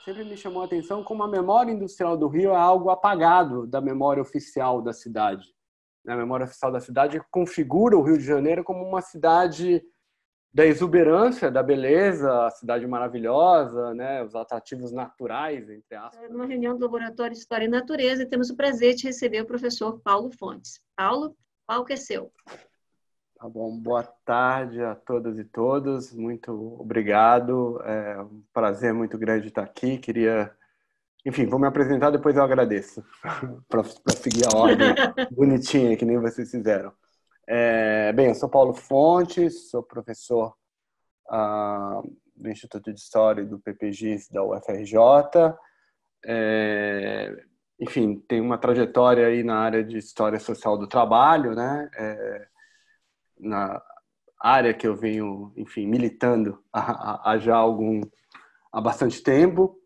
sempre me chamou a atenção como a memória industrial do Rio é algo apagado da memória oficial da cidade. A memória oficial da cidade configura o Rio de Janeiro como uma cidade da exuberância, da beleza, a cidade maravilhosa, né? Os atrativos naturais, entre aspas. Numa reunião do Laboratório de História e Natureza, e temos o prazer de receber o professor Paulo Fontes. Paulo, o palco é seu. Tá bom, boa tarde a todas e todos, muito obrigado, é um prazer muito grande estar aqui, enfim, vou me apresentar, depois eu agradeço, para seguir a ordem bonitinha, que nem vocês fizeram. Bem, eu sou Paulo Fontes, sou professor do Instituto de História do PPGIS da UFRJ, enfim, tenho uma trajetória aí na área de História Social do Trabalho, né, na área que eu venho, enfim, militando há bastante tempo,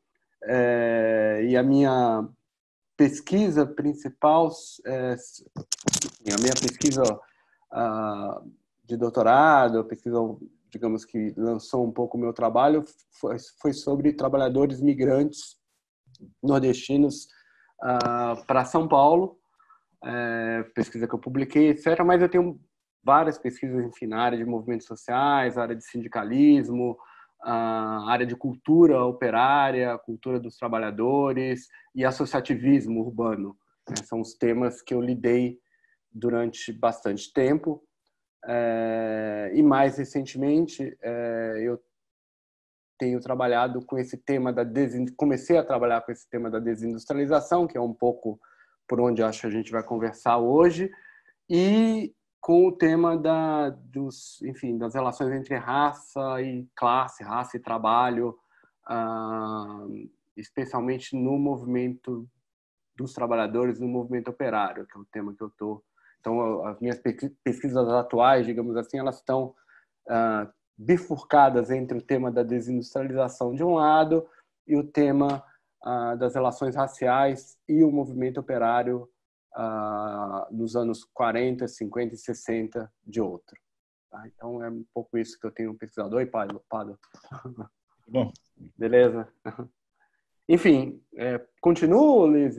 e a minha pesquisa principal, a minha pesquisa de doutorado, a pesquisa, digamos, que lançou um pouco o meu trabalho, foi sobre trabalhadores migrantes nordestinos para São Paulo, pesquisa que eu publiquei, etc. Mas eu tenho várias pesquisas, enfim, na área de movimentos sociais, área de sindicalismo, área de cultura operária, cultura dos trabalhadores e associativismo urbano. São os temas que eu lidei durante bastante tempo. E mais recentemente, eu tenho trabalhado com esse tema comecei a trabalhar com esse tema da desindustrialização, que é um pouco por onde acho que a gente vai conversar hoje, e com o tema enfim, das relações entre raça e classe, raça e trabalho, especialmente no movimento dos trabalhadores, no movimento operário, que é o tema que eu estou. Então, as minhas pesquisas atuais, digamos assim, elas estão bifurcadas entre o tema da desindustrialização de um lado e o tema das relações raciais e o movimento operário nos anos 40, 50 e 60 de outro. Tá? Então, é um pouco isso que eu tenho pesquisado. Oi, Pado. Bom. Beleza? Enfim, continuo, Liz?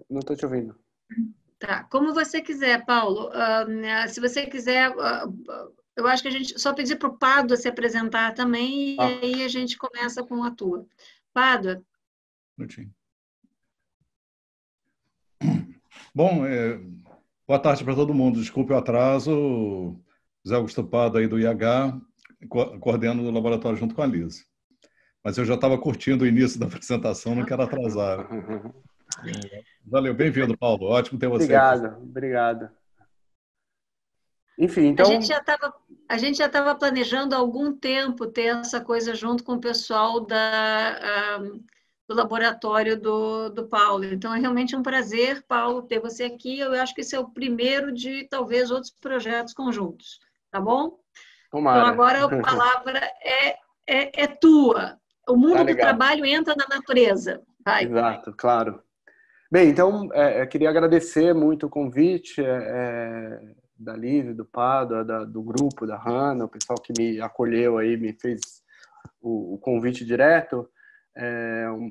Não estou te ouvindo. Tá, como você quiser, Paulo. Se você quiser, eu acho que a gente só pedir para o Pádua se apresentar também, e aí a gente começa com a tua. Pádua. Bom, boa tarde para todo mundo. Desculpe o atraso. José Augusto Pádua aí do IH, coordeno o laboratório junto com a Liz. Mas eu já estava curtindo o início da apresentação, não quero atrasar. Valeu, bem-vindo, Paulo. Ótimo ter você aqui. Obrigado. Enfim, então... A gente já estava planejando há algum tempo ter essa coisa junto com o pessoal do laboratório do Paulo. Então, é realmente um prazer, Paulo, ter você aqui. Eu acho que esse é o primeiro de, talvez, outros projetos conjuntos. Tá bom? Tomara. Então, agora a palavra é tua. O mundo do trabalho entra na natureza. Vai. Exato, claro. Bem, então, eu queria agradecer muito o convite da Liz, do Pádua, do grupo, da Hannah, o pessoal que me acolheu aí, me fez o convite direto.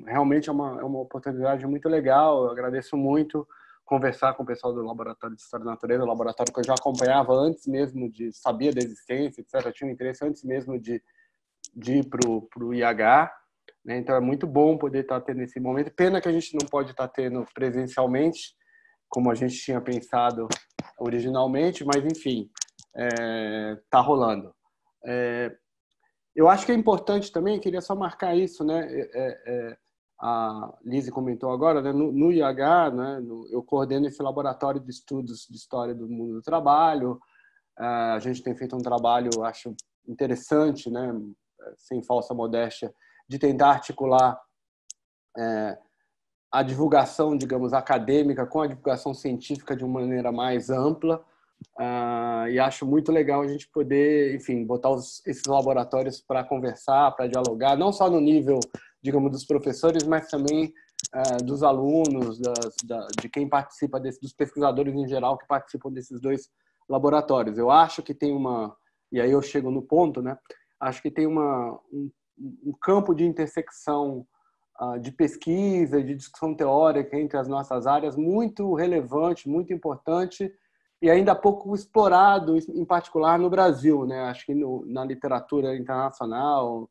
Realmente é uma oportunidade muito legal, eu agradeço muito conversar com o pessoal do Laboratório de História da Natureza, o laboratório que eu já acompanhava antes mesmo sabia da existência, etc. Eu tinha um interesse antes mesmo de ir para o IH, né? Então é muito bom poder estar tendo esse momento. Pena que a gente não pode estar tendo presencialmente, como a gente tinha pensado originalmente, mas enfim, está rolando. Eu acho que é importante também, queria só marcar isso, né? A Lise comentou agora, né? No IH, né? Eu coordeno esse laboratório de estudos de história do mundo do trabalho. A gente tem feito um trabalho, acho interessante, né? Sem falsa modéstia, de tentar articular a divulgação, digamos, acadêmica com a divulgação científica de uma maneira mais ampla. E acho muito legal a gente poder, enfim, botar esses laboratórios para conversar, para dialogar, não só no nível, digamos, dos professores, mas também dos alunos, de quem participa dos pesquisadores em geral que participam desses dois laboratórios. Eu acho que tem e aí eu chego no ponto, né? acho que tem um campo de intersecção de pesquisa, de discussão teórica entre as nossas áreas muito relevante, muito importante e ainda pouco explorado, em particular no Brasil, né? Acho que na literatura internacional,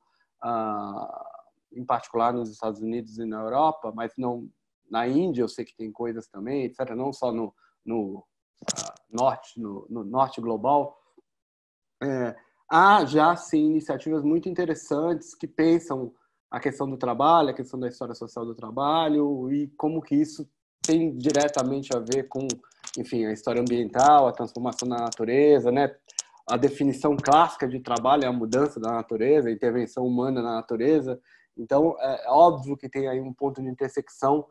em particular nos Estados Unidos e na Europa, mas não na Índia, eu sei que tem coisas também, etc. Não só no norte global. Há já sim iniciativas muito interessantes que pensam a questão do trabalho, a questão da história social do trabalho e como que isso tem diretamente a ver com, enfim, a história ambiental, a transformação da natureza, né? A definição clássica de trabalho é a mudança da natureza, a intervenção humana na natureza. Então, é óbvio que tem aí um ponto de intersecção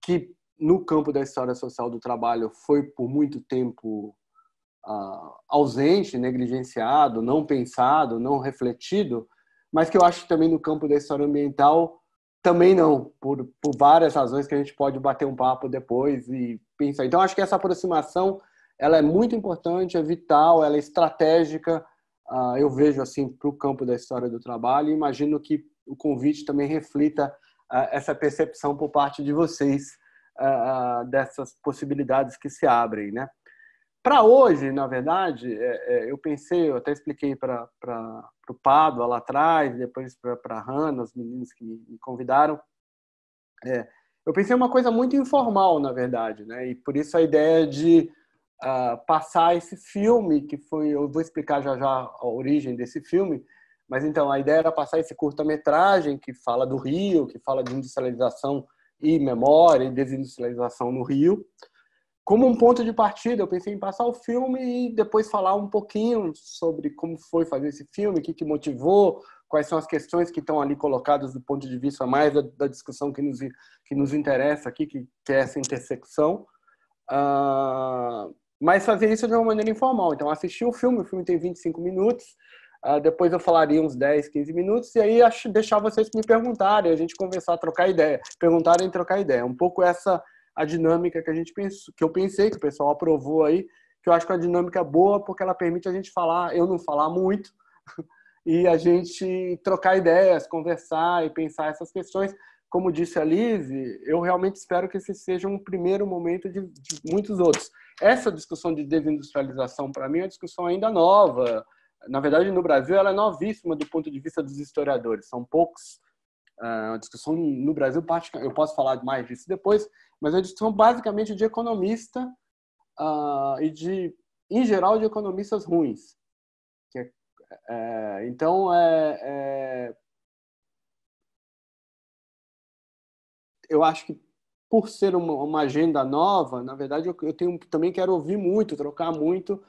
que, no campo da história social do trabalho, foi por muito tempo ausente, negligenciado, não pensado, não refletido, mas que eu acho que também no campo da história ambiental também não, por várias razões que a gente pode bater um papo depois e pensar. Então, acho que essa aproximação ela é muito importante, é vital, ela é estratégica, eu vejo assim para o campo da história do trabalho e imagino que o convite também reflita essa percepção por parte de vocês dessas possibilidades que se abrem, né? Para hoje, na verdade, eu pensei, eu até expliquei para o Pádua lá atrás, depois para a Hannah, os meninos que me convidaram. Eu pensei uma coisa muito informal, na verdade, né? E por isso a ideia de passar esse filme, que foi, eu vou explicar já a origem desse filme, mas então a ideia era passar esse curta-metragem que fala do Rio, que fala de industrialização e memória e desindustrialização no Rio. Como um ponto de partida, eu pensei em passar o filme e depois falar um pouquinho sobre como foi fazer esse filme, o que motivou, quais são as questões que estão ali colocadas do ponto de vista mais da discussão que nos interessa aqui, que é essa intersecção. Mas fazer isso de uma maneira informal. Então, assisti o filme tem 25 minutos, depois eu falaria uns 10, 15 minutos, e aí deixar vocês me perguntarem, a gente conversar, trocar ideia. Perguntarem e trocar ideia. Um pouco essa a dinâmica que eu pensei, que o pessoal aprovou aí, que eu acho que é uma dinâmica boa, porque ela permite a gente falar, eu não falar muito, e a gente trocar ideias, conversar e pensar essas questões. Como disse a Liz, eu realmente espero que esse seja um primeiro momento de muitos outros. Essa discussão de desindustrialização, para mim, é uma discussão ainda nova. Na verdade, no Brasil, ela é novíssima do ponto de vista dos historiadores. São poucos. A discussão no Brasil, eu posso falar mais disso depois, mas é uma discussão basicamente de economista e, em geral, de economistas ruins. Então, eu acho que, por ser uma agenda nova, na verdade, eu também quero ouvir muito, trocar muito,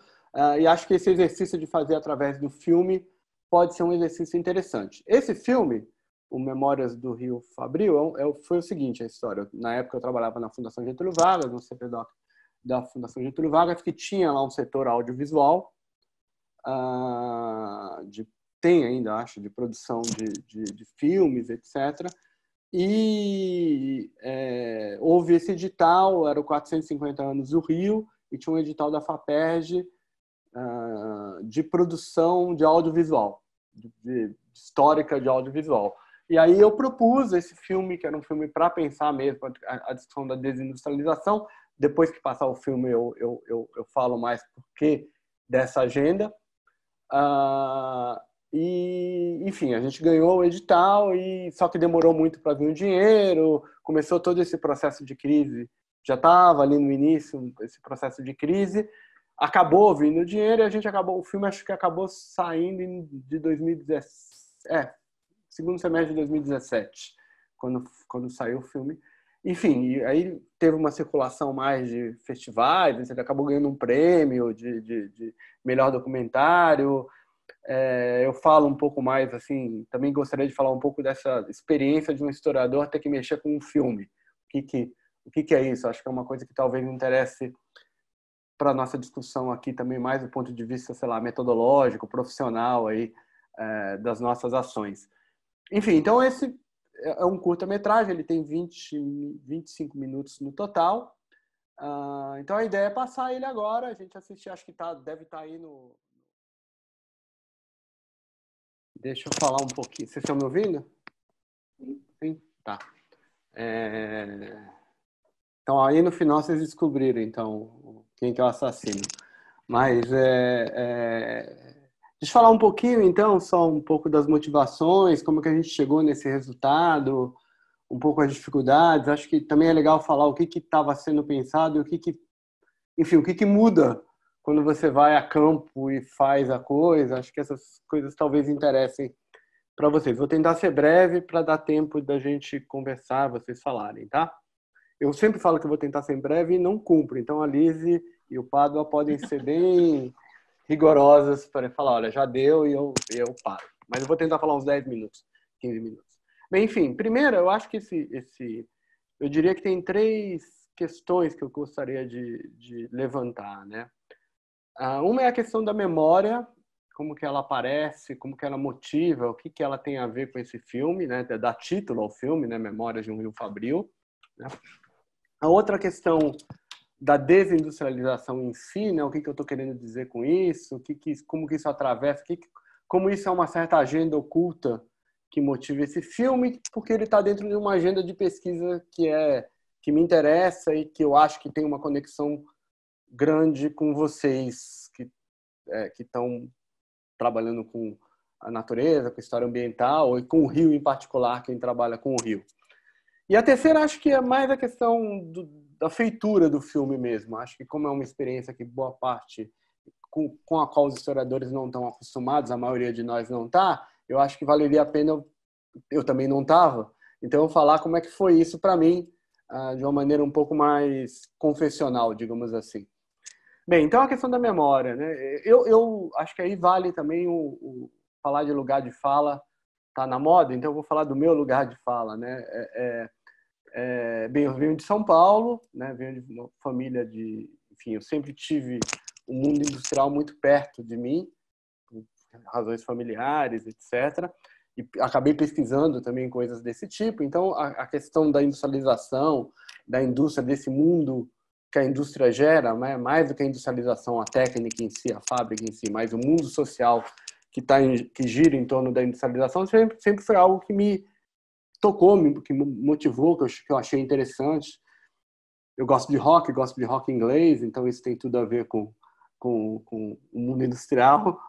e acho que esse exercício de fazer através do filme pode ser um exercício interessante. Esse filme, o Memórias do Rio Fabril, foi o seguinte, a história. Na época eu trabalhava na Fundação Getúlio Vargas, no CPDOC da Fundação Getúlio Vargas, que tinha lá um setor audiovisual, tem ainda, acho, de produção de filmes, etc. E houve esse edital, era o 450 anos do Rio, e tinha um edital da FAPERJ de produção de audiovisual, de histórica de audiovisual. E aí eu propus esse filme, que era um filme para pensar mesmo a discussão da desindustrialização. Depois que passar o filme, eu falo mais por que dessa agenda. E, enfim, a gente ganhou o edital, só que demorou muito para vir o dinheiro, começou todo esse processo de crise, já estava ali no início, esse processo de crise, acabou vindo o dinheiro e o filme acho que acabou saindo de 2017, segundo semestre de 2017, quando saiu o filme. Enfim, aí teve uma circulação mais de festivais, ele acabou ganhando um prêmio de melhor documentário. Eu falo um pouco mais, assim, também gostaria de falar um pouco dessa experiência de um historiador ter que mexer com um filme. O que é isso? Acho que é uma coisa que talvez interesse para a nossa discussão aqui também, mais do ponto de vista, sei lá, metodológico, profissional aí, das nossas ações. Enfim, então esse é um curta-metragem, ele tem 25 minutos no total. Então a ideia é passar ele agora, a gente assistir, acho que deve estar aí Deixa eu falar um pouquinho. Vocês estão me ouvindo? Sim? Tá. Então, aí no final vocês descobriram, então, quem que é o assassino. Mas, deixa eu falar um pouquinho, então, só um pouco das motivações, como que a gente chegou nesse resultado, um pouco as dificuldades. Acho que também é legal falar o que estava sendo pensado e enfim, o que muda quando você vai a campo e faz a coisa. Acho que essas coisas talvez interessem para vocês. Vou tentar ser breve para dar tempo da gente conversar, vocês falarem, tá? Eu sempre falo que vou tentar ser breve e não cumpro. Então a Lise e o Pádua podem ser bem rigorosas para falar, olha, já deu e eu paro. Mas eu vou tentar falar uns 10 minutos, 15 minutos. Bem, enfim, primeiro, eu acho que eu diria que tem 3 questões que eu gostaria de levantar, né? Uma é a questão da memória, como que ela aparece, como que ela motiva, o que ela tem a ver com esse filme, né? Dá título ao filme, né? Memórias de um Rio Fabril. Né? A outra questão da desindustrialização em si, né? O que eu estou querendo dizer com isso, como que isso atravessa, como isso é uma certa agenda oculta que motiva esse filme, porque ele está dentro de uma agenda de pesquisa que me interessa e que eu acho que tem uma conexão grande com vocês que estão trabalhando com a natureza, com a história ambiental e com o Rio em particular, quem trabalha com o Rio. E a terceira, acho que é mais a questão da feitura do filme mesmo. Acho que como é uma experiência que boa parte com a qual os historiadores não estão acostumados, a maioria de nós não está, eu acho que valeria a pena, eu também não estava, então eu falar como é que foi isso para mim, de uma maneira um pouco mais confessional, digamos assim. Bem, então a questão da memória, né? Eu acho que aí vale também falar de lugar de fala, tá na moda, então eu vou falar do meu lugar de fala, né? Bem, eu venho de São Paulo, né? Venho de uma família enfim, eu sempre tive o mundo industrial muito perto de mim, por razões familiares, etc. E acabei pesquisando também coisas desse tipo. Então, a questão da industrialização, da indústria, desse mundo que a indústria gera, né? Mais do que a industrialização, a técnica em si, a fábrica em si, mas o mundo social que gira em torno da industrialização sempre foi algo que me tocou, que me motivou, que eu achei interessante. Eu gosto de rock inglês, então isso tem tudo a ver com o mundo industrial.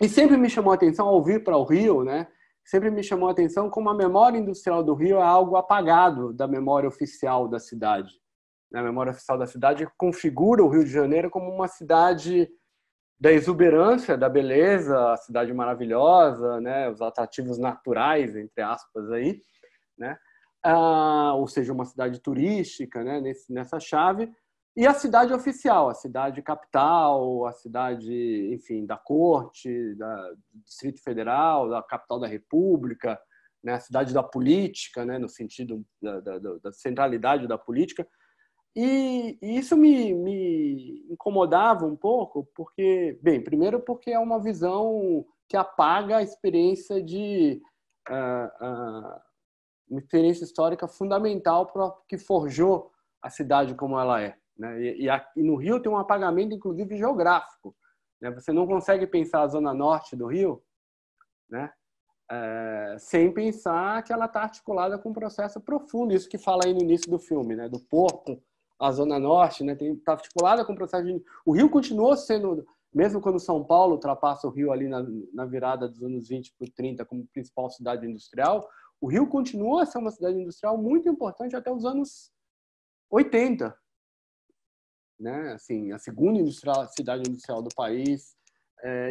E sempre me chamou a atenção, ao vir para o Rio, né? Sempre me chamou a atenção como a memória industrial do Rio é algo apagado da memória oficial da cidade. A memória oficial da cidade configura o Rio de Janeiro como uma cidade da exuberância, da beleza, a cidade maravilhosa, né? Os atrativos naturais, entre aspas, aí, né? Ou seja, uma cidade turística, né? Nessa chave. E a cidade oficial, a cidade capital, a cidade, enfim, da corte, do Distrito Federal, da capital da República, né? A cidade da política, né? No sentido da centralidade da política. E isso me incomodava um pouco, porque, bem, primeiro porque é uma visão que apaga a experiência uma experiência histórica fundamental que forjou a cidade como ela é. Né? E no Rio tem um apagamento, inclusive, geográfico. Né? Você não consegue pensar a zona norte do Rio, né? Sem pensar que ela está articulada com um processo profundo. Isso que fala aí no início do filme, né? Do Porto à zona norte, né? Está articulada com o processo O Rio continuou sendo, mesmo quando São Paulo ultrapassa o Rio ali na virada dos anos 20 para 30 como principal cidade industrial, o Rio continua a ser uma cidade industrial muito importante até os anos 80. Né? Assim, a segunda cidade industrial do país.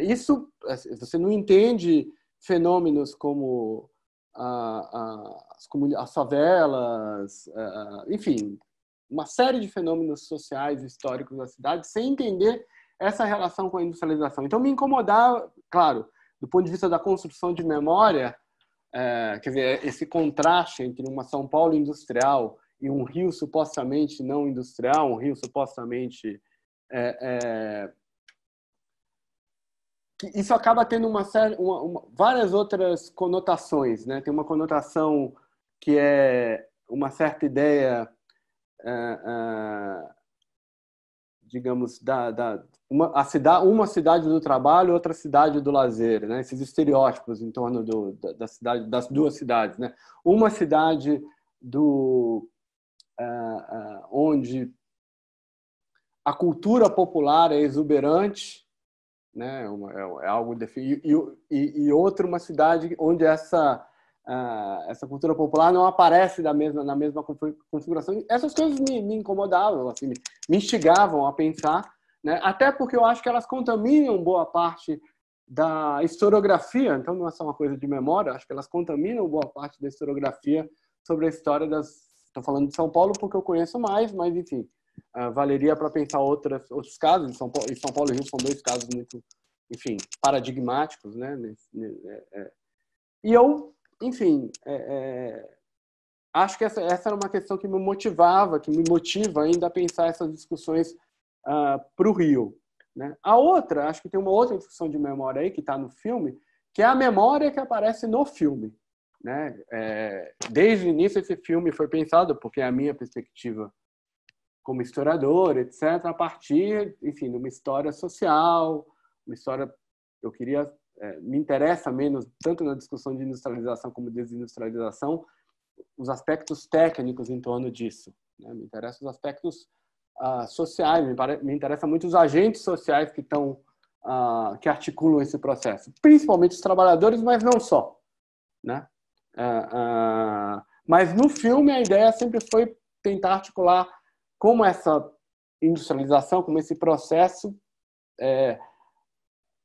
Isso, você não entende fenômenos como as favelas, enfim, uma série de fenômenos sociais e históricos da cidade sem entender essa relação com a industrialização. Então, me incomodava, claro, do ponto de vista da construção de memória, quer dizer, esse contraste entre uma São Paulo industrial e um Rio supostamente não industrial, um Rio supostamente isso acaba tendo várias outras conotações, né? Tem uma conotação que é uma certa ideia digamos, uma cidade do trabalho, outra cidade do lazer, né? Esses estereótipos em torno da cidade, das duas cidades, né? Uma cidade onde a cultura popular é exuberante, né? É algo definido, e outra uma cidade onde essa cultura popular não aparece na mesma configuração. Essas coisas me incomodavam, assim, me instigavam a pensar, né? Até porque eu acho que elas contaminam boa parte da historiografia, então não é só uma coisa de memória, acho que elas contaminam boa parte da historiografia sobre a história Estou falando de São Paulo porque eu conheço mais, mas, enfim, valeria para pensar outros casos. São Paulo e Rio são dois casos muito, enfim, paradigmáticos, né? E eu, enfim, acho que essa era uma questão que me motiva ainda a pensar essas discussões para o Rio, né? A outra, acho que tem uma outra discussão de memória aí que está no filme, que é a memória que aparece no filme, né? Desde o início esse filme foi pensado, porque é a minha perspectiva como historiador, etc., a partir, enfim, de uma história social, uma história eu queria me interessa menos tanto na discussão de industrialização como desindustrialização os aspectos técnicos em torno disso, né? Me interessam os aspectos sociais, me interessa muito os agentes sociais que articulam esse processo, principalmente os trabalhadores, mas não só, né? Mas no filme a ideia sempre foi tentar articular como essa industrialização, como esse processo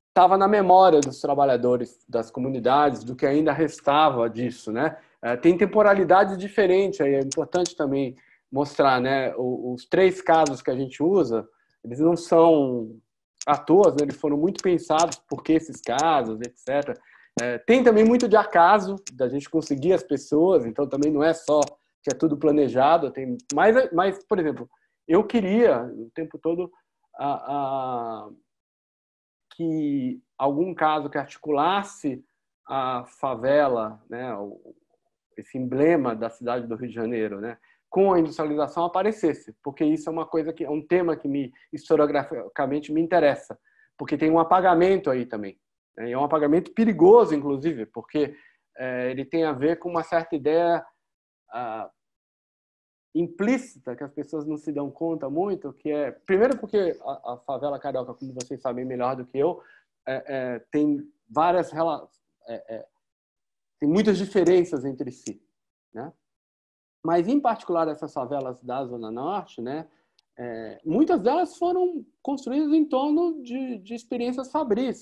estava na memória dos trabalhadores, das comunidades, do que ainda restava disso, né? Tem temporalidades diferentes, aí é importante também mostrar, né? Os três casos que a gente usa, eles não são à toa, né? Eles foram muito pensados por que esses casos, etc. Tem também muito de acaso, da gente conseguir as pessoas, então também não é só que é tudo planejado, tem mas por exemplo, eu queria o tempo todo que algum caso que articulasse a favela, né, esse emblema da cidade do Rio de Janeiro, né, com a industrialização aparecesse, porque isso é uma coisa que é um tema que historiograficamente me interessa, porque tem um apagamento aí também, né, e é um apagamento perigoso, inclusive, porque ele tem a ver com uma certa ideia implícita que as pessoas não se dão conta muito, que é, primeiro porque a favela carioca, como vocês sabem melhor do que eu, tem várias tem muitas diferenças entre si, né? Mas em particular essas favelas da Zona Norte, né? Muitas delas foram construídas em torno de experiências fabris.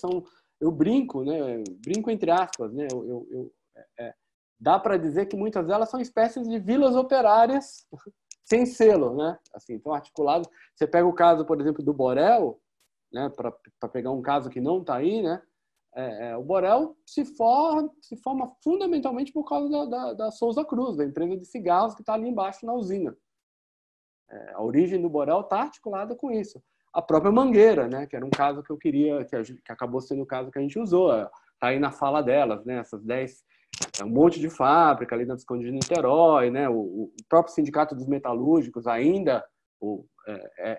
Eu brinco, né? Brinco entre aspas, né? Dá para dizer que muitas delas são espécies de vilas operárias sem selo, né? Assim, estão articulados. Você pega o caso, por exemplo, do Borel, né? Para pegar um caso que não está aí, né? O Borel se forma fundamentalmente por causa da Souza Cruz, da empresa de cigarros que está ali embaixo na usina. A origem do Borel está articulada com isso. A própria Mangueira, né? Que era um caso que eu queria, que acabou sendo o caso que a gente usou. Está aí na fala delas, né? Essas 10... um monte de fábrica ali na Visconde de Niterói, né? O próprio Sindicato dos Metalúrgicos ainda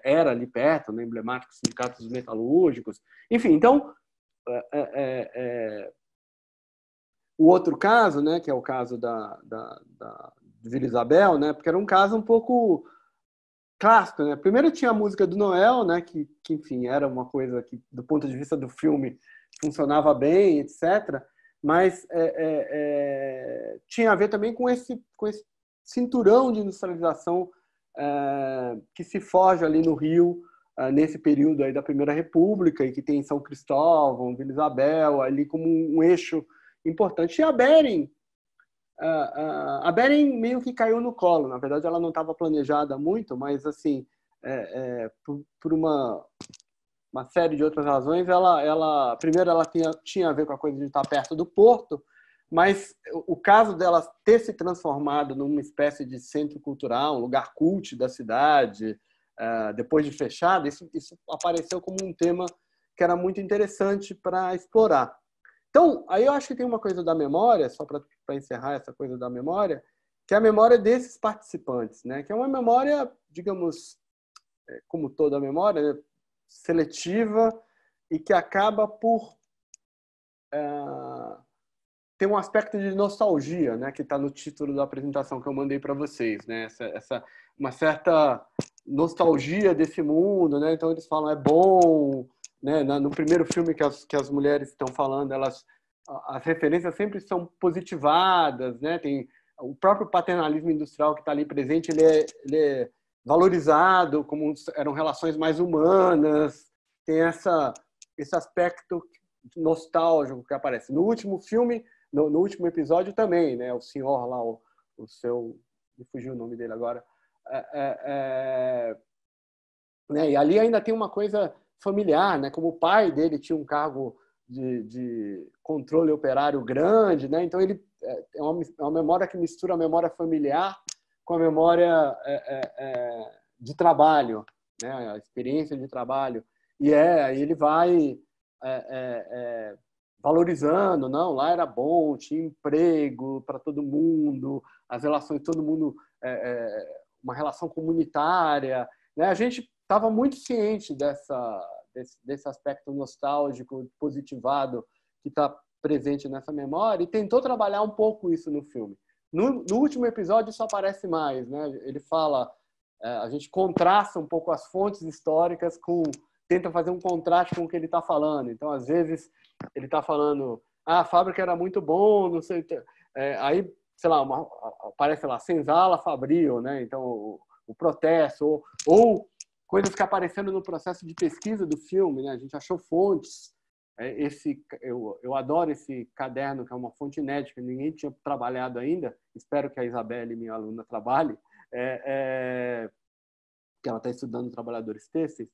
era ali perto, né? Emblemático Sindicato dos Metalúrgicos. Enfim, então, o outro caso, né? Que é o caso da Vila Isabel, né? Porque era um caso um pouco clássico, né? Primeiro tinha a música do Noel, né? Que enfim, era uma coisa que, do ponto de vista do filme, funcionava bem, etc., mas tinha a ver também com esse cinturão de industrialização que se forja ali no Rio, nesse período aí da Primeira República, e que tem São Cristóvão, Vila Isabel, ali como um eixo importante. E a Bering meio que caiu no colo. Na verdade, ela não estava planejada muito, mas, assim, por uma série de outras razões, primeiro ela tinha a ver com a coisa de estar perto do porto, mas o caso dela ter se transformado numa espécie de centro cultural, um lugar cult da cidade, depois de fechado, isso apareceu como um tema que era muito interessante para explorar. Então, aí eu acho que tem uma coisa da memória, só para encerrar essa coisa da memória, que é a memória desses participantes, né? Que é uma memória, digamos, como toda a memória, né, seletiva e que acaba por ter um aspecto de nostalgia, né, que está no título da apresentação que eu mandei para vocês, né, uma certa nostalgia desse mundo, né, então eles falam é bom, né, no primeiro filme que as mulheres estão falando, as referências sempre são positivadas, né, tem o próprio paternalismo industrial que está ali presente, ele é valorizado como eram relações mais humanas, tem esse aspecto nostálgico que aparece. No último filme, no último episódio também, né? O senhor lá, o seu... Me fugiu o nome dele agora. Né? E ali ainda tem uma coisa familiar, né? Como o pai dele tinha um cargo de controle operário grande, né? Então ele é uma memória que mistura a memória familiar com a memória de trabalho, né? A experiência de trabalho. E aí ele vai valorizando, não, lá era bom, tinha emprego para todo mundo, as relações, todo mundo, uma relação comunitária, né? A gente estava muito ciente desse aspecto nostálgico, positivado, que está presente nessa memória, e tentou trabalhar um pouco isso no filme. No último episódio isso aparece mais, né? Ele fala, a gente contrasta um pouco as fontes históricas tenta fazer um contraste com o que ele está falando. Então, às vezes, ele está falando a fábrica era muito bom, não sei... aí, sei lá, aparece lá, Senzala Fabril, né? Então, o protesto, ou coisas que apareceram no processo de pesquisa do filme, né? A gente achou fontes. Eu adoro esse caderno, que é uma fonte inédita, que ninguém tinha trabalhado ainda. Espero que a Isabelle, minha aluna, trabalhe. Que ela está estudando trabalhadores têxteis,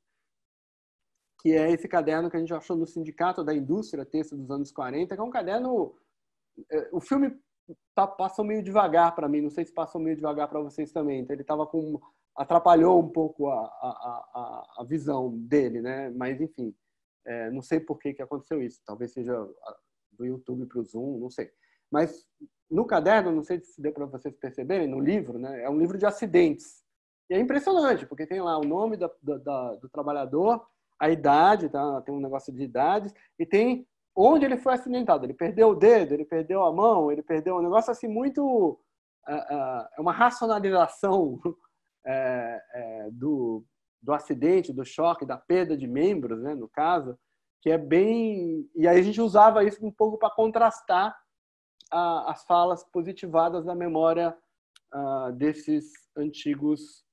que é esse caderno que a gente achou no Sindicato da Indústria Têxtil dos anos 40, que é um caderno... O filme passou meio devagar para mim, não sei se passou meio devagar para vocês também. Então, ele atrapalhou um pouco a visão dele, né? Mas, enfim, não sei por que aconteceu isso. Talvez seja do YouTube para o Zoom, não sei. Mas no caderno, não sei se deu para vocês perceberem, no livro, né? É um livro de acidentes. E é impressionante, porque tem lá o nome do trabalhador, a idade, tá? Tem um negócio de idades, e tem onde ele foi acidentado. Ele perdeu o dedo, ele perdeu a mão, ele perdeu um negócio assim muito... É uma racionalização do acidente, do choque, da perda de membros, né, no caso, que é bem... E aí a gente usava isso um pouco para contrastar as falas positivadas da memória desses antigos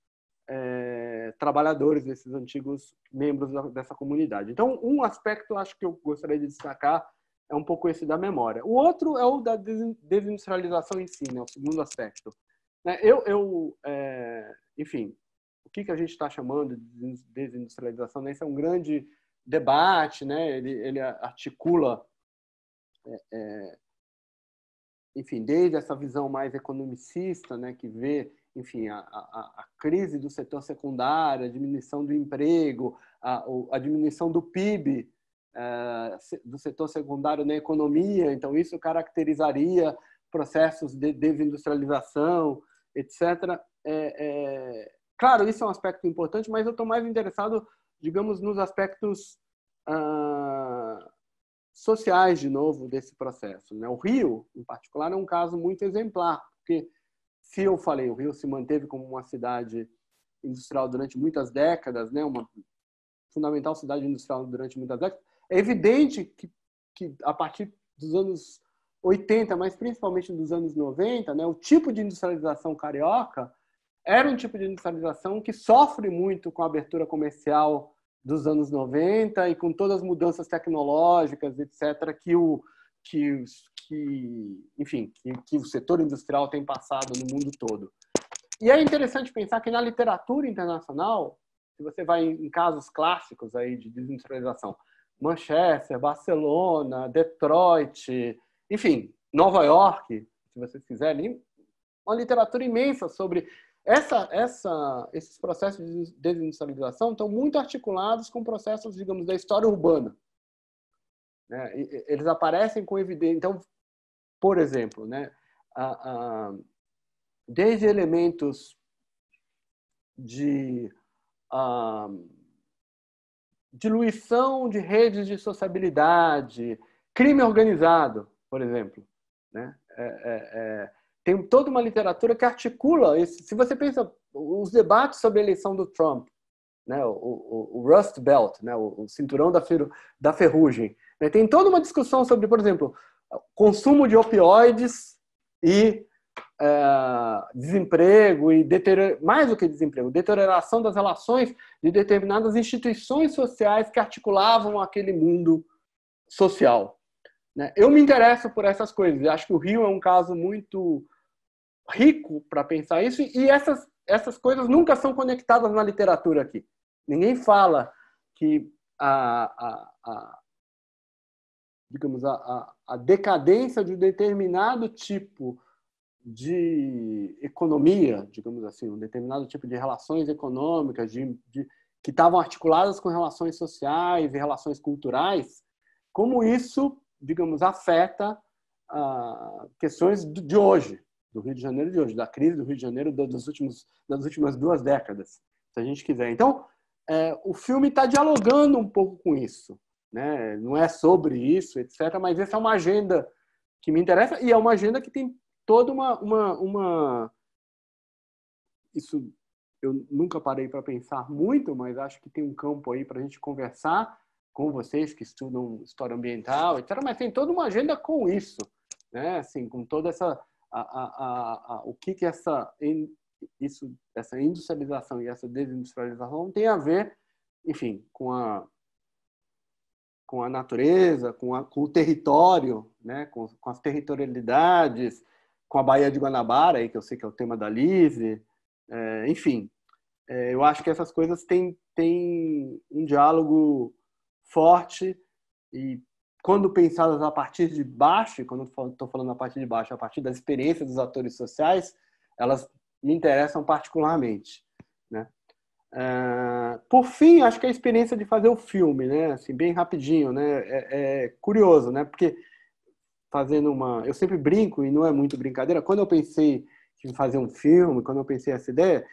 trabalhadores, desses antigos membros dessa comunidade. Então, um aspecto, acho que eu gostaria de destacar, é um pouco esse da memória. O outro é o da desindustrialização em si, né, o segundo aspecto. Enfim, o que a gente está chamando de desindustrialização, né? Esse é um grande debate, né? Ele articula, enfim, desde essa visão mais economicista, né, que vê, enfim, a crise do setor secundário, a diminuição do emprego, a diminuição do PIB do setor secundário na economia. Então, isso caracterizaria processos de desindustrialização, etc. Claro, isso é um aspecto importante, mas eu estou mais interessado, digamos, nos aspectos sociais, de novo, desse processo, né? O Rio, em particular, é um caso muito exemplar, porque, se eu falei, o Rio se manteve como uma cidade industrial durante muitas décadas, né? Uma fundamental cidade industrial durante muitas décadas, é evidente que a partir dos anos 80, mas principalmente dos anos 90, né? O tipo de industrialização carioca era um tipo de industrialização que sofre muito com a abertura comercial dos anos 90 e com todas as mudanças tecnológicas, etc., que o setor industrial tem passado no mundo todo. E é interessante pensar que na literatura internacional, se você vai em casos clássicos aí de desindustrialização, Manchester, Barcelona, Detroit, enfim, Nova York, se vocês quiserem, uma literatura imensa sobre esses processos de desindustrialização estão muito articulados com processos, digamos, da história urbana. Né? Eles aparecem com evidência. Então, por exemplo, né, desde elementos de diluição de redes de sociabilidade, crime organizado, por exemplo, né? Tem toda uma literatura que articula isso. Se você pensa os debates sobre a eleição do Trump, né? o Rust Belt, né? o cinturão da ferrugem, né? Tem toda uma discussão sobre, por exemplo, consumo de opioides e desemprego e mais do que desemprego, deterioração das relações de determinadas instituições sociais que articulavam aquele mundo social, né? Eu me interesso por essas coisas e acho que o Rio é um caso muito rico para pensar isso, e essas coisas nunca são conectadas na literatura aqui. Ninguém fala que digamos, a decadência de um determinado tipo de economia, digamos assim, um determinado tipo de relações econômicas que estavam articuladas com relações sociais e relações culturais, como isso, digamos, afeta questões de hoje, do Rio de Janeiro de hoje, da crise do Rio de Janeiro das últimas 2 décadas, se a gente quiser. Então, o filme está dialogando um pouco com isso, né? Não é sobre isso, etc., mas essa é uma agenda que me interessa e é uma agenda que tem toda isso eu nunca parei para pensar muito, mas acho que tem um campo aí para a gente conversar com vocês que estudam história ambiental, etc., mas tem toda uma agenda com isso, né? Assim, com toda essa o que essa industrialização e essa desindustrialização tem a ver, enfim, com a natureza, com o território, né? com as territorialidades, com a Baía de Guanabara, aí, que eu sei que é o tema da Lise. Enfim, eu acho que essas coisas têm um diálogo forte e, quando pensadas a partir de baixo, quando estou falando a partir de baixo, a partir das experiências dos atores sociais, elas me interessam particularmente, né? Por fim, acho que a experiência de fazer o filme, né? Assim, bem rapidinho, né? É curioso, né? Porque eu sempre brinco, e não é muito brincadeira, quando eu pensei em fazer um filme, quando eu pensei essa ideia,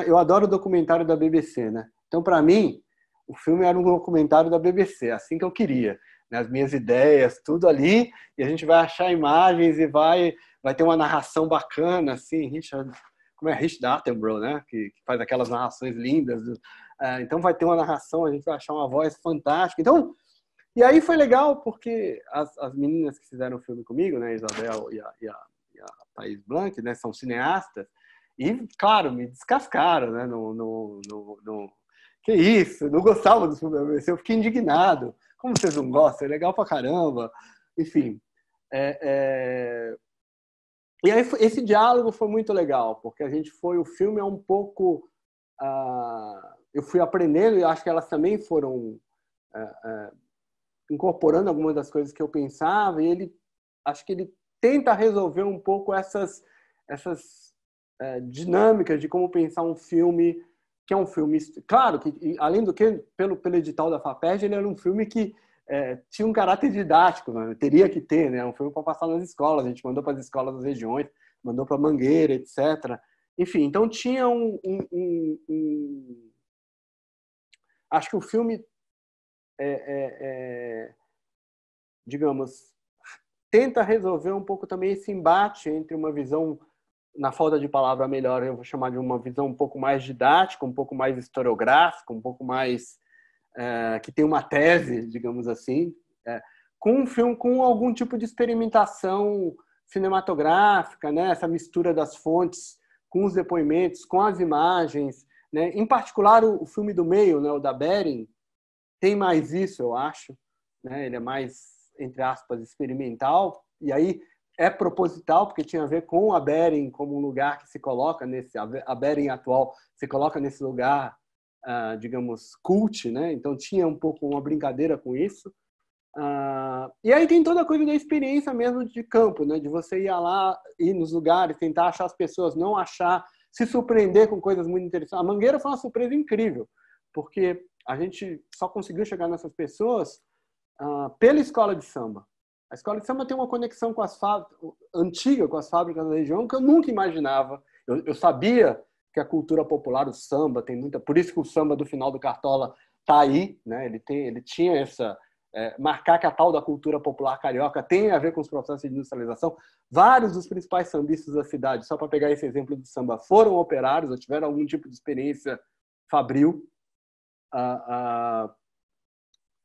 eu adoro o documentário da BBC, né? Então, para mim, o filme era um documentário da BBC, assim que eu queria, né? As minhas ideias, tudo ali, e a gente vai achar imagens e vai ter uma narração bacana, assim, Richard Attenborough, né? Que faz aquelas narrações lindas. Então vai ter uma narração, a gente vai achar uma voz fantástica. Então, e aí foi legal porque as meninas que fizeram o filme comigo, né, a Isabel e a Thaís Blanc, né, são cineastas e, claro, me descascaram, né? Que isso? Não gostava do filme da BBC, eu fiquei indignado. Como vocês não gostam? É legal pra caramba. Enfim. E aí esse diálogo foi muito legal, porque o filme é um pouco... eu fui aprendendo e acho que elas também foram incorporando algumas das coisas que eu pensava, e acho que ele tenta resolver um pouco essas dinâmicas de como pensar um filme, que é um filme... Claro, que além do que, pelo edital da FAPERJ, ele era um filme que tinha um caráter didático, né? Teria que ter, né? Um filme para passar nas escolas, a gente mandou para as escolas das regiões, mandou para Mangueira, etc. Enfim, então tinha acho que o filme, digamos, tenta resolver um pouco também esse embate entre uma visão, na falta de palavra melhor, eu vou chamar de uma visão um pouco mais didática, um pouco mais historiográfica, um pouco mais... que tem uma tese, digamos assim, com um filme com algum tipo de experimentação cinematográfica, né? Essa mistura das fontes com os depoimentos, com as imagens, né? Em particular, o filme do meio, né? O da Bering, tem mais isso, eu acho, né? Ele é mais, entre aspas, experimental, e aí é proposital, porque tinha a ver com a Bering como um lugar que se coloca a Bering atual se coloca nesse lugar, digamos, cult, né? Então tinha um pouco uma brincadeira com isso. E aí tem toda a coisa da experiência mesmo de campo, né? De você ir lá, ir nos lugares, tentar achar as pessoas, não achar, se surpreender com coisas muito interessantes. A Mangueira foi uma surpresa incrível, porque a gente só conseguiu chegar nessas pessoas pela escola de samba. A escola de samba tem uma conexão com as fábricas, antiga com as fábricas da região, que eu nunca imaginava. Eu sabia que a cultura popular, o samba, tem muita... Por isso que o samba do final do Cartola está aí, né? Ele tinha essa... marcar que a tal da cultura popular carioca tem a ver com os processos de industrialização. Vários dos principais sambistas da cidade, só para pegar esse exemplo do samba, foram operários ou tiveram algum tipo de experiência fabril.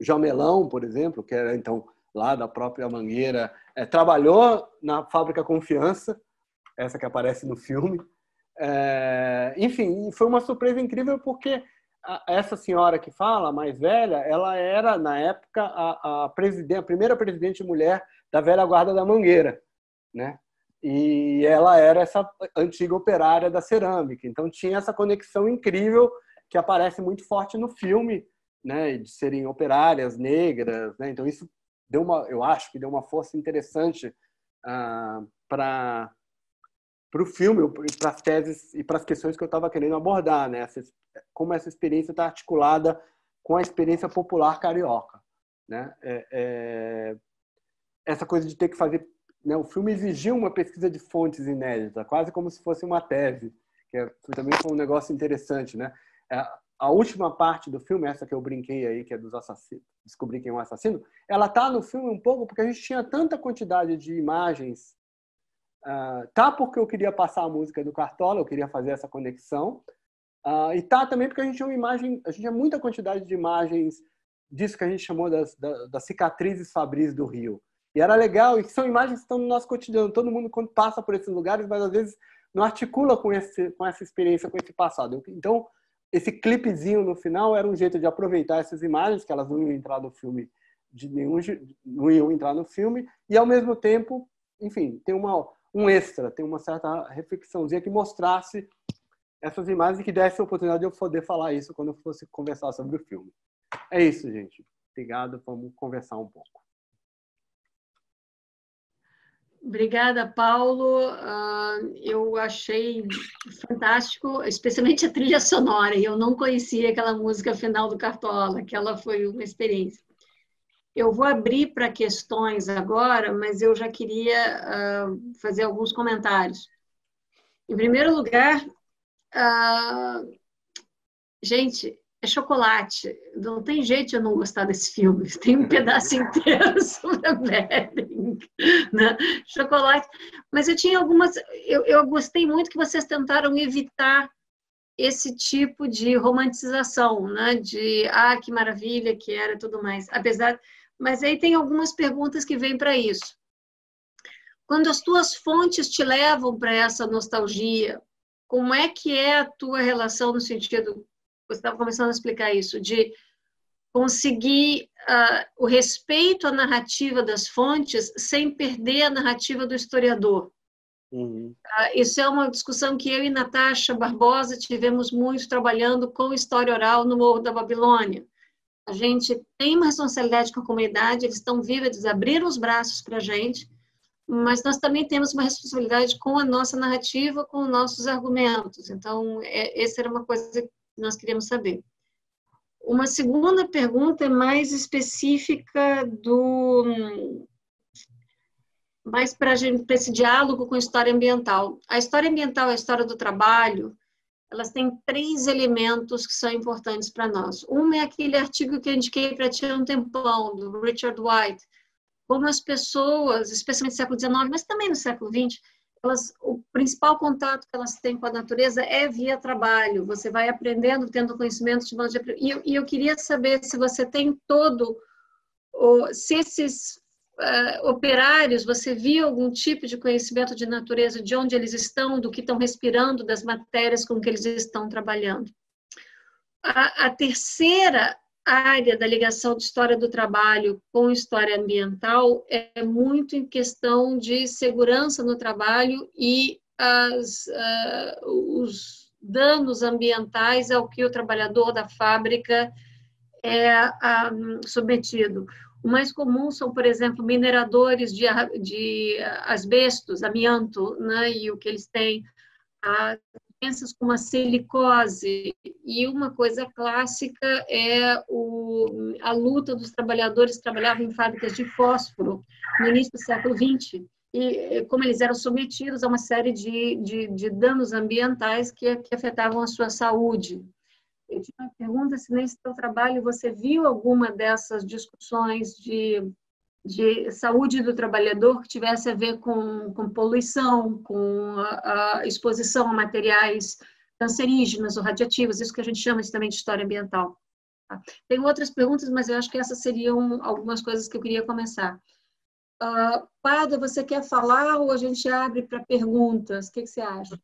Jamelão, por exemplo, que era então lá da própria Mangueira, trabalhou na fábrica Confiança, essa que aparece no filme. Enfim, foi uma surpresa incrível porque essa senhora que fala, a mais velha, ela era, na época, a primeira presidente mulher da velha guarda da Mangueira, né? E ela era essa antiga operária da cerâmica. Então tinha essa conexão incrível que aparece muito forte no filme, né? De serem operárias negras, né? Então isso eu acho que deu uma força interessante para o filme, para as teses e para as questões que eu estava querendo abordar, né? Como essa experiência está articulada com a experiência popular carioca, né? Essa coisa de ter que fazer, né? O filme exigiu uma pesquisa de fontes inédita, quase como se fosse uma tese, que também foi um negócio interessante, né? A última parte do filme, essa que eu brinquei aí, que é dos assassinos, descobrir quem é o assassino, ela está no filme um pouco porque a gente tinha tanta quantidade de imagens. Porque eu queria passar a música do Cartola, eu queria fazer essa conexão, e também porque a gente tinha muita quantidade de imagens disso que a gente chamou das cicatrizes fabris do Rio. E era legal, e são imagens que estão no nosso cotidiano. Todo mundo quando passa por esses lugares, mas às vezes não articula com essa experiência, com esse passado. Então, esse clipezinho no final era um jeito de aproveitar essas imagens, que elas não iam entrar no filme não iam entrar no filme, e ao mesmo tempo, enfim, tem um extra, tem uma certa reflexãozinha que mostrasse essas imagens e que desse a oportunidade de eu poder falar isso quando eu fosse conversar sobre o filme. É isso, gente. Obrigado, vamos conversar um pouco. Obrigada, Paulo. Eu achei fantástico, especialmente a trilha sonora. Eu não conhecia aquela música final do Cartola, que ela foi uma experiência. Eu vou abrir para questões agora, mas eu já queria fazer alguns comentários. Em primeiro lugar, gente, é chocolate. Não tem jeito de eu não gostar desse filme. Tem um pedaço inteiro sobre a Bering, né? Chocolate. Mas eu tinha algumas... Eu gostei muito que vocês tentaram evitar esse tipo de romantização, né? De, que maravilha que era e tudo mais. Mas aí tem algumas perguntas que vêm para isso. Quando as tuas fontes te levam para essa nostalgia, como é que é a tua relação no sentido... Você estava começando a explicar isso, de conseguir o respeito à narrativa das fontes sem perder a narrativa do historiador. Uhum. Isso é uma discussão que eu e Natasha Barbosa tivemos muito trabalhando com história oral no Morro da Babilônia. A gente tem uma responsabilidade com a comunidade, eles estão vivos, eles abriram os braços para a gente, mas nós também temos uma responsabilidade com a nossa narrativa, com os nossos argumentos. Então, essa era uma coisa que nós queríamos saber. Uma segunda pergunta é mais específica mais para esse diálogo com a história ambiental. A história ambiental e a história do trabalho, elas têm 3 elementos que são importantes para nós. Um é aquele artigo que eu indiquei para ti há um tempão, do Richard White, como as pessoas, especialmente no século XIX, mas também no século XX, o principal contato que elas têm com a natureza é via trabalho. Você vai aprendendo, tendo conhecimento de modo de aprender. E eu queria saber se você tem se esses operários, você viu algum tipo de conhecimento de natureza, de onde eles estão, do que estão respirando, das matérias com que eles estão trabalhando. A terceira área da ligação de história do trabalho com história ambiental é muito em questão de segurança no trabalho e os danos ambientais ao que o trabalhador da fábrica é submetido. O mais comum são, por exemplo, mineradores de asbestos, amianto, né, e o que eles têm, doenças como a silicose, e uma coisa clássica é a luta dos trabalhadores que trabalhavam em fábricas de fósforo no início do século XX, e como eles eram submetidos a uma série de danos ambientais que afetavam a sua saúde. Eu tinha uma pergunta se nesse seu trabalho você viu alguma dessas discussões de saúde do trabalhador que tivesse a ver com poluição, com a exposição a materiais cancerígenos ou radioativos, isso que a gente chama também de história ambiental. Tá? Tem outras perguntas, mas eu acho que essas seriam algumas coisas que eu queria começar. Pada, você quer falar ou a gente abre para perguntas? O que você acha?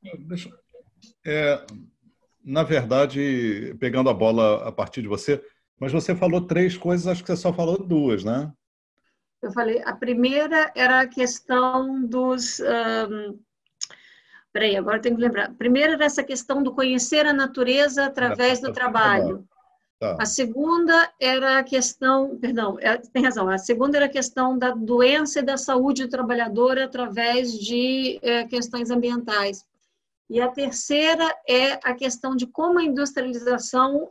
Na verdade, pegando a bola a partir de você, mas você falou 3 coisas, acho que você só falou 2, né? Eu falei, a primeira era a questão dos... Peraí, agora eu tenho que lembrar. Primeiro era essa questão do conhecer a natureza através do trabalho. Tá. A segunda era a questão... Perdão, tem razão. A segunda era a questão da doença e da saúde do trabalhador através de questões ambientais. E a terceira é a questão de como a industrialização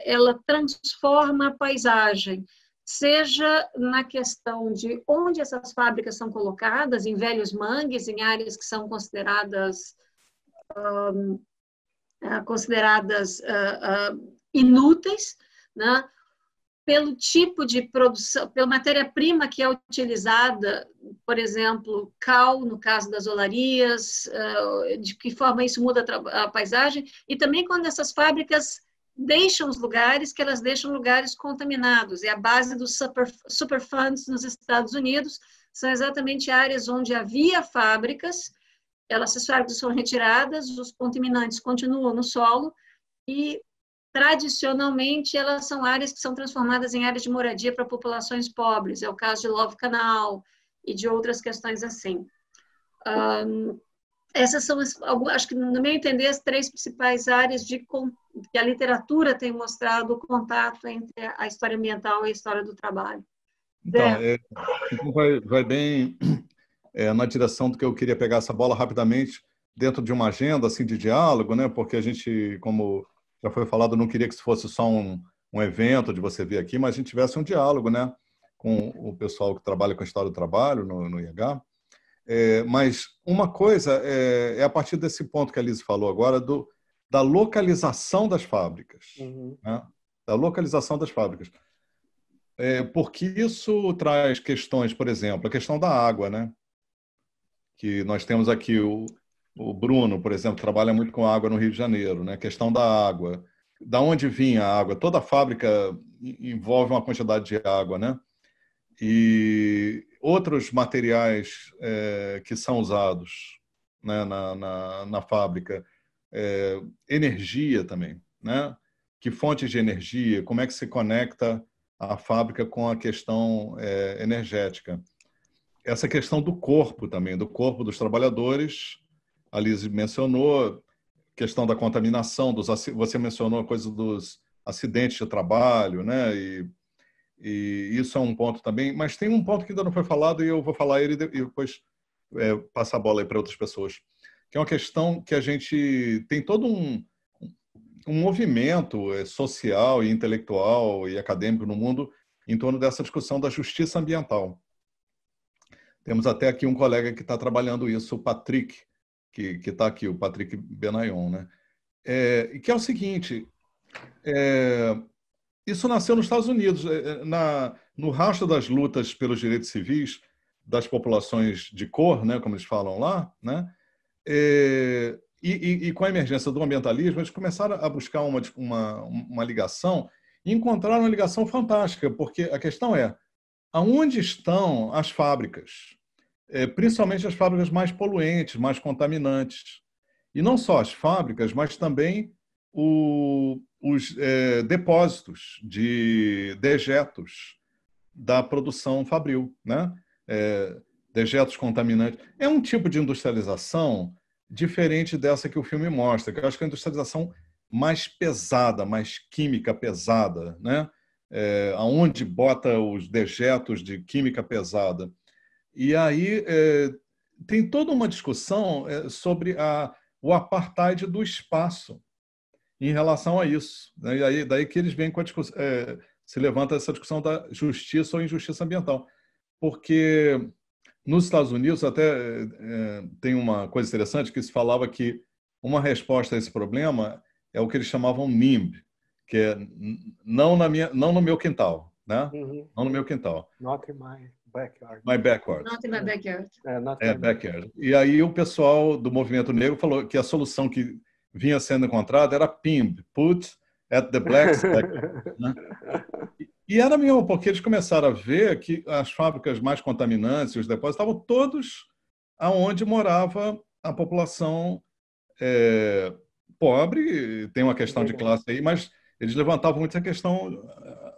ela transforma a paisagem, seja na questão de onde essas fábricas são colocadas, em velhos mangues, em áreas que são consideradas inúteis, né? Pelo tipo de produção, pela matéria-prima que é utilizada, por exemplo, cal, no caso das olarias, de que forma isso muda a paisagem, e também quando essas fábricas deixam os lugares, que elas deixam lugares contaminados. E a base dos Superfunds nos Estados Unidos são exatamente áreas onde havia fábricas, essas fábricas foram retiradas, os contaminantes continuam no solo, e tradicionalmente, elas são áreas que são transformadas em áreas de moradia para populações pobres. É o caso de Love Canal e de outras questões assim. Essas são, acho que, no meu entender, as 3 principais áreas que a literatura tem mostrado o contato entre a história ambiental e a história do trabalho. Então, vai bem na direção do que eu queria pegar essa bola rapidamente, dentro de uma agenda assim, de diálogo, né? Porque a gente, como já foi falado, não queria que isso fosse só um evento de você vir aqui, mas a gente tivesse um diálogo, né, com o pessoal que trabalha com a história do trabalho no IH. Mas uma coisa é a partir desse ponto que a Liz falou agora, da localização das fábricas. Né? Da localização das fábricas. Porque isso traz questões, por exemplo, a questão da água, né? Que nós temos aqui o Bruno, por exemplo, trabalha muito com água no Rio de Janeiro, né? A questão da água. Da onde vinha a água? Toda fábrica envolve uma quantidade de água, né? E outros materiais que são usados, né, na fábrica. Energia também, né? Que fontes de energia? Como é que se conecta a fábrica com a questão energética? Essa questão do corpo também, do corpo dos trabalhadores. A Liz mencionou questão da contaminação, você mencionou a coisa dos acidentes de trabalho, né? E isso é um ponto também, mas tem um ponto que ainda não foi falado e eu vou falar ele e depois passar a bola aí para outras pessoas, que é uma questão que a gente tem todo um movimento social e intelectual e acadêmico no mundo em torno dessa discussão da justiça ambiental. Temos até aqui um colega que está trabalhando isso, o Patrick, que está aqui, o Patrick Benayon, né? Que é o seguinte, isso nasceu nos Estados Unidos, no rastro das lutas pelos direitos civis das populações de cor, né, como eles falam lá, né? E com a emergência do ambientalismo, eles começaram a buscar uma ligação e encontraram uma ligação fantástica, porque a questão é, aonde estão as fábricas? Principalmente as fábricas mais poluentes, mais contaminantes. E não só as fábricas, mas também os depósitos de dejetos da produção fabril, né? Dejetos contaminantes. É um tipo de industrialização diferente dessa que o filme mostra, que eu acho que é a industrialização mais pesada, mais química pesada, né? Aonde bota os dejetos de química pesada. E aí tem toda uma discussão sobre o apartheid do espaço em relação a isso. Né? E aí, daí que eles vêm com a discussão, se levanta essa discussão da justiça ou injustiça ambiental. Porque nos Estados Unidos até tem uma coisa interessante que se falava que uma resposta a esse problema é o que eles chamavam NIMB, que é não no meu quintal, né? Não no meu quintal. Not in my backyard. My backyard. Not in my backyard. Backyard. E aí o pessoal do movimento negro falou que a solução que vinha sendo encontrada era PIMB, Put at the Black's Backyard, né? E era mesmo, porque eles começaram a ver que as fábricas mais contaminantes, os depósitos, estavam todos aonde morava a população pobre. Tem uma questão de classe aí, mas eles levantavam muito a questão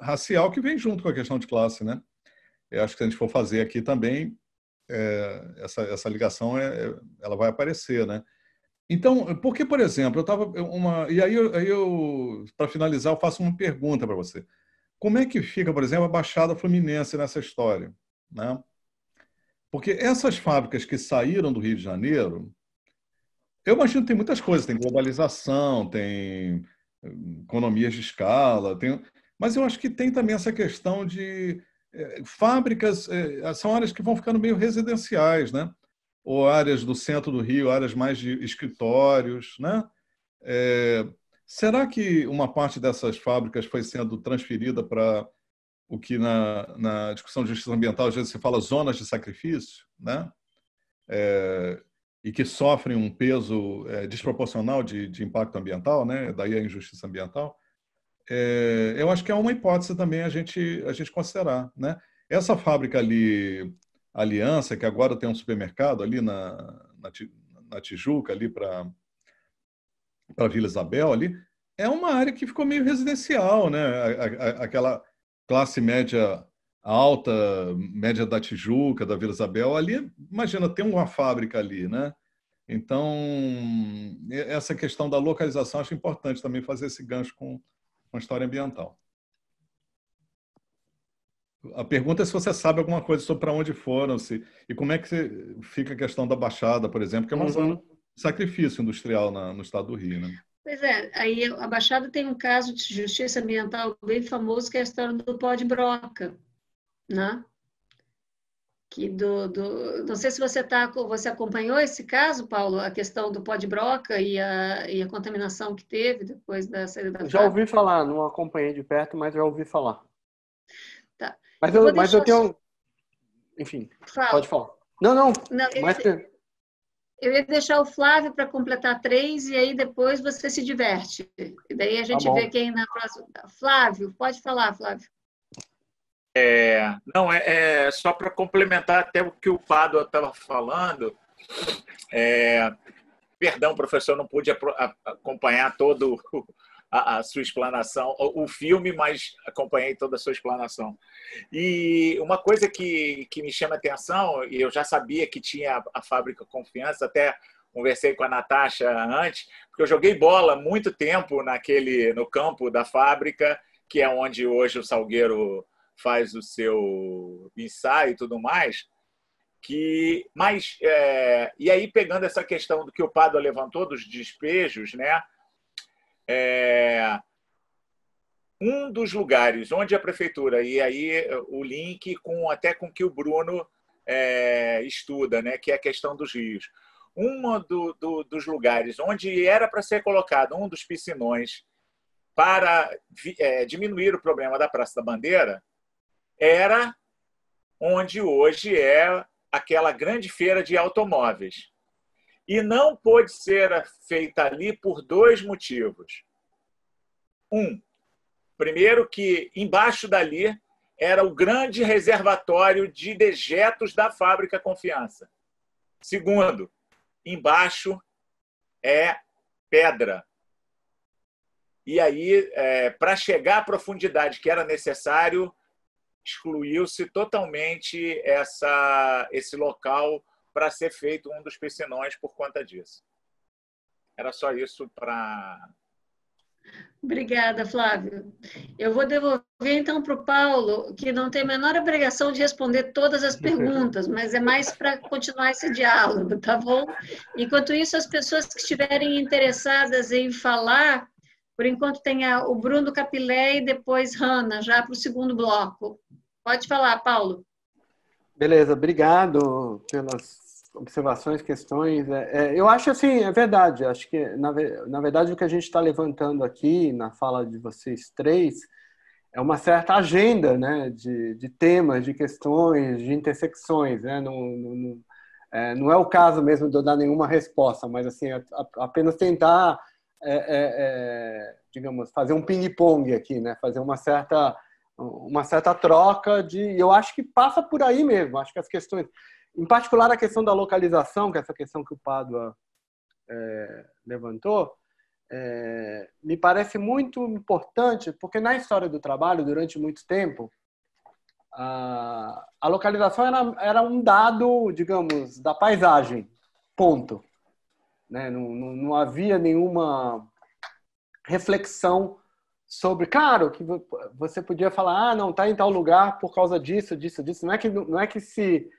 racial que vem junto com a questão de classe, né? Eu acho que se a gente for fazer aqui também, essa ligação ela vai aparecer, né? Então, porque, por exemplo, e aí eu para finalizar, eu faço uma pergunta para você. Como é que fica, por exemplo, a Baixada Fluminense nessa história, né? Porque essas fábricas que saíram do Rio de Janeiro, eu imagino que tem muitas coisas, tem globalização, tem economias de escala, mas eu acho que tem também essa questão de fábricas, são áreas que vão ficando meio residenciais, né? Ou áreas do centro do Rio, áreas mais de escritórios, né? Será que uma parte dessas fábricas foi sendo transferida para o que na discussão de justiça ambiental às vezes se fala zonas de sacrifício, né? E que sofrem um peso desproporcional de impacto ambiental, né? Daí a injustiça ambiental. Eu acho que é uma hipótese também a gente considerar, né? Essa fábrica ali, Aliança, que agora tem um supermercado ali na Tijuca, ali para Vila Isabel, ali, é uma área que ficou meio residencial, né? Aquela classe média alta, média da Tijuca, da Vila Isabel, ali, imagina, tem uma fábrica ali, né? Então, essa questão da localização, acho importante também fazer esse gancho com a história ambiental. A pergunta é se você sabe alguma coisa sobre para onde foram, e como é que fica a questão da Baixada, por exemplo, que é uma zona de sacrifício industrial no estado do Rio, né? Pois é, aí a Baixada tem um caso de justiça ambiental bem famoso, que é a história do pó de broca, né? Que não sei se você acompanhou esse caso, Paulo, a questão do pó de broca e a contaminação que teve depois da saída da Já ouvi falar, não acompanhei de perto, mas já ouvi falar. Tá. Mas eu tenho... Enfim, pode falar. Não eu ia deixar o Flávio para completar 3 e aí depois você se diverte. E daí a gente vê quem na próxima... Flávio, pode falar, Flávio. Não, só para complementar até o que o Pádua estava falando. Perdão, professor, não pude acompanhar todo a sua explanação, o filme, mas acompanhei toda a sua explanação. E uma coisa que me chama a atenção, e eu já sabia que tinha a Fábrica Confiança, até conversei com a Natasha antes, porque eu joguei bola muito tempo no campo da fábrica, que é onde hoje o Salgueiro faz o seu ensaio e tudo mais. E aí, pegando essa questão do que o Pádua levantou, dos despejos, né? Um dos lugares onde a prefeitura, e aí o link até com o que o Bruno estuda, né, que é a questão dos rios. Dos lugares onde era para ser colocado um dos piscinões para diminuir o problema da Praça da Bandeira era onde hoje é aquela grande feira de automóveis. E não pôde ser feita ali por 2 motivos. Primeiro, que embaixo dali era o grande reservatório de dejetos da Fábrica Confiança. Segundo, embaixo é pedra. E aí, para chegar à profundidade que era necessário, excluiu-se totalmente esse local para ser feito um dos piscinões por conta disso. Era só isso para... Obrigada, Flávio. Eu vou devolver, então, para o Paulo, que não tem a menor obrigação de responder todas as perguntas, mas é mais para continuar esse diálogo, tá bom? Enquanto isso, as pessoas que estiverem interessadas em falar, por enquanto tem o Bruno Capilé e depois Hanna, já para o segundo bloco. Pode falar, Paulo. Beleza, obrigado pelas observações, questões. Eu acho assim, é verdade. Acho que, na verdade, o que a gente está levantando aqui na fala de vocês três é uma certa agenda, né, de temas, de questões, de intersecções. Né? Não é o caso mesmo de eu dar nenhuma resposta, mas assim, apenas tentar, digamos, fazer um ping-pong aqui, né? Fazer uma certa troca de... Eu acho que passa por aí mesmo. Acho que as questões... Em particular, a questão da localização, que é essa questão que o Pádua levantou, me parece muito importante, porque na história do trabalho, durante muito tempo, a localização era um dado, digamos, da paisagem, ponto. Né? Não havia nenhuma reflexão sobre, claro, que você podia falar, não, está em tal lugar por causa disso, disso, disso. Não é que se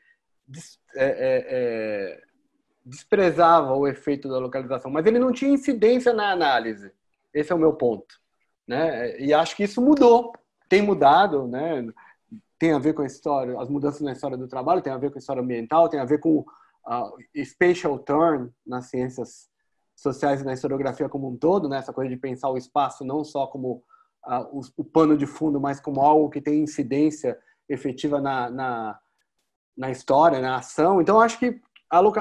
desprezava o efeito da localização, mas ele não tinha incidência na análise. Esse é o meu ponto. Né? E acho que isso mudou, tem mudado, né? Tem a ver com a história, as mudanças na história do trabalho, tem a ver com a história ambiental, tem a ver com spatial turn nas ciências sociais e na historiografia como um todo, né? Essa coisa de pensar o espaço não só como o pano de fundo, mas como algo que tem incidência efetiva na história, na ação. Então, acho que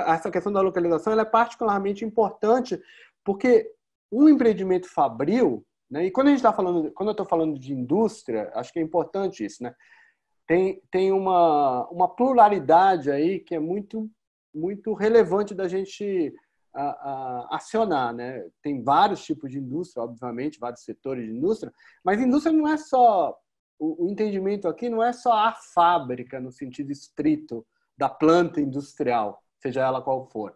essa questão da localização ela é particularmente importante, porque um empreendimento fabril, né? E quando eu estou falando de indústria, acho que é importante isso, né? Tem uma pluralidade aí que é muito, muito relevante da gente acionar. Né? Tem vários tipos de indústria, obviamente, vários setores de indústria, mas indústria não é só... O entendimento aqui não é só a fábrica, no sentido estrito da planta industrial, seja ela qual for.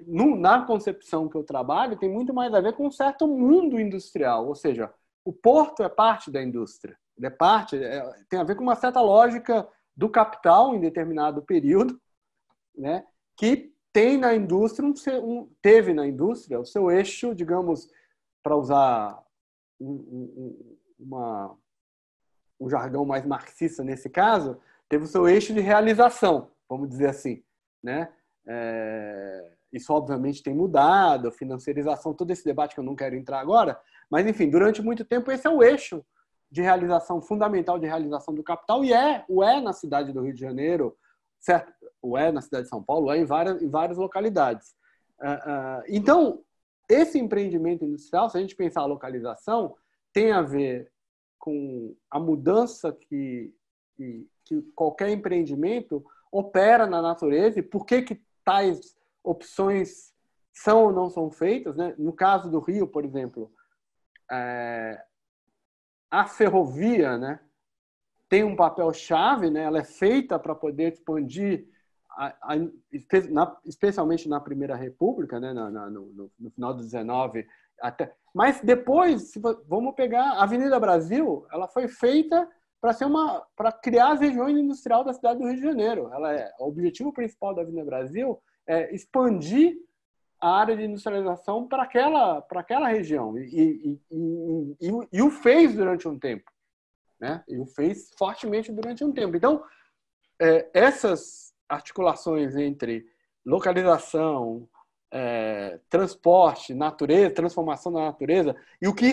Na concepção que eu trabalho, tem muito mais a ver com um certo mundo industrial, ou seja, o porto é parte da indústria. Tem a ver com uma certa lógica do capital em determinado período, né, que tem na indústria teve na indústria o seu eixo, digamos, para usar um jargão mais marxista nesse caso, teve o seu eixo de realização, vamos dizer assim, né? Isso obviamente tem mudado, a financiarização, todo esse debate que eu não quero entrar agora, mas enfim, durante muito tempo esse é o eixo de realização, fundamental de realização do capital, e o é na cidade do Rio de Janeiro, certo? O é na cidade de São Paulo, é em várias localidades. Então, esse empreendimento industrial, se a gente pensar a localização, tem a ver com a mudança que qualquer empreendimento opera na natureza e por que tais opções são ou não são feitas. Né? No caso do Rio, por exemplo, a ferrovia, né, tem um papel-chave, né? Ela é feita para poder expandir, especialmente na Primeira República, né? No final do 19 até. Mas depois, vamos pegar a Avenida Brasil, ela foi feita para criar as regiões industriais da cidade do Rio de Janeiro. O objetivo principal da Avenida Brasil é expandir a área de industrialização para aquela região e o fez durante um tempo, né? E o fez fortemente durante um tempo. Então, essas articulações entre localização, transporte, natureza, transformação da natureza, e o que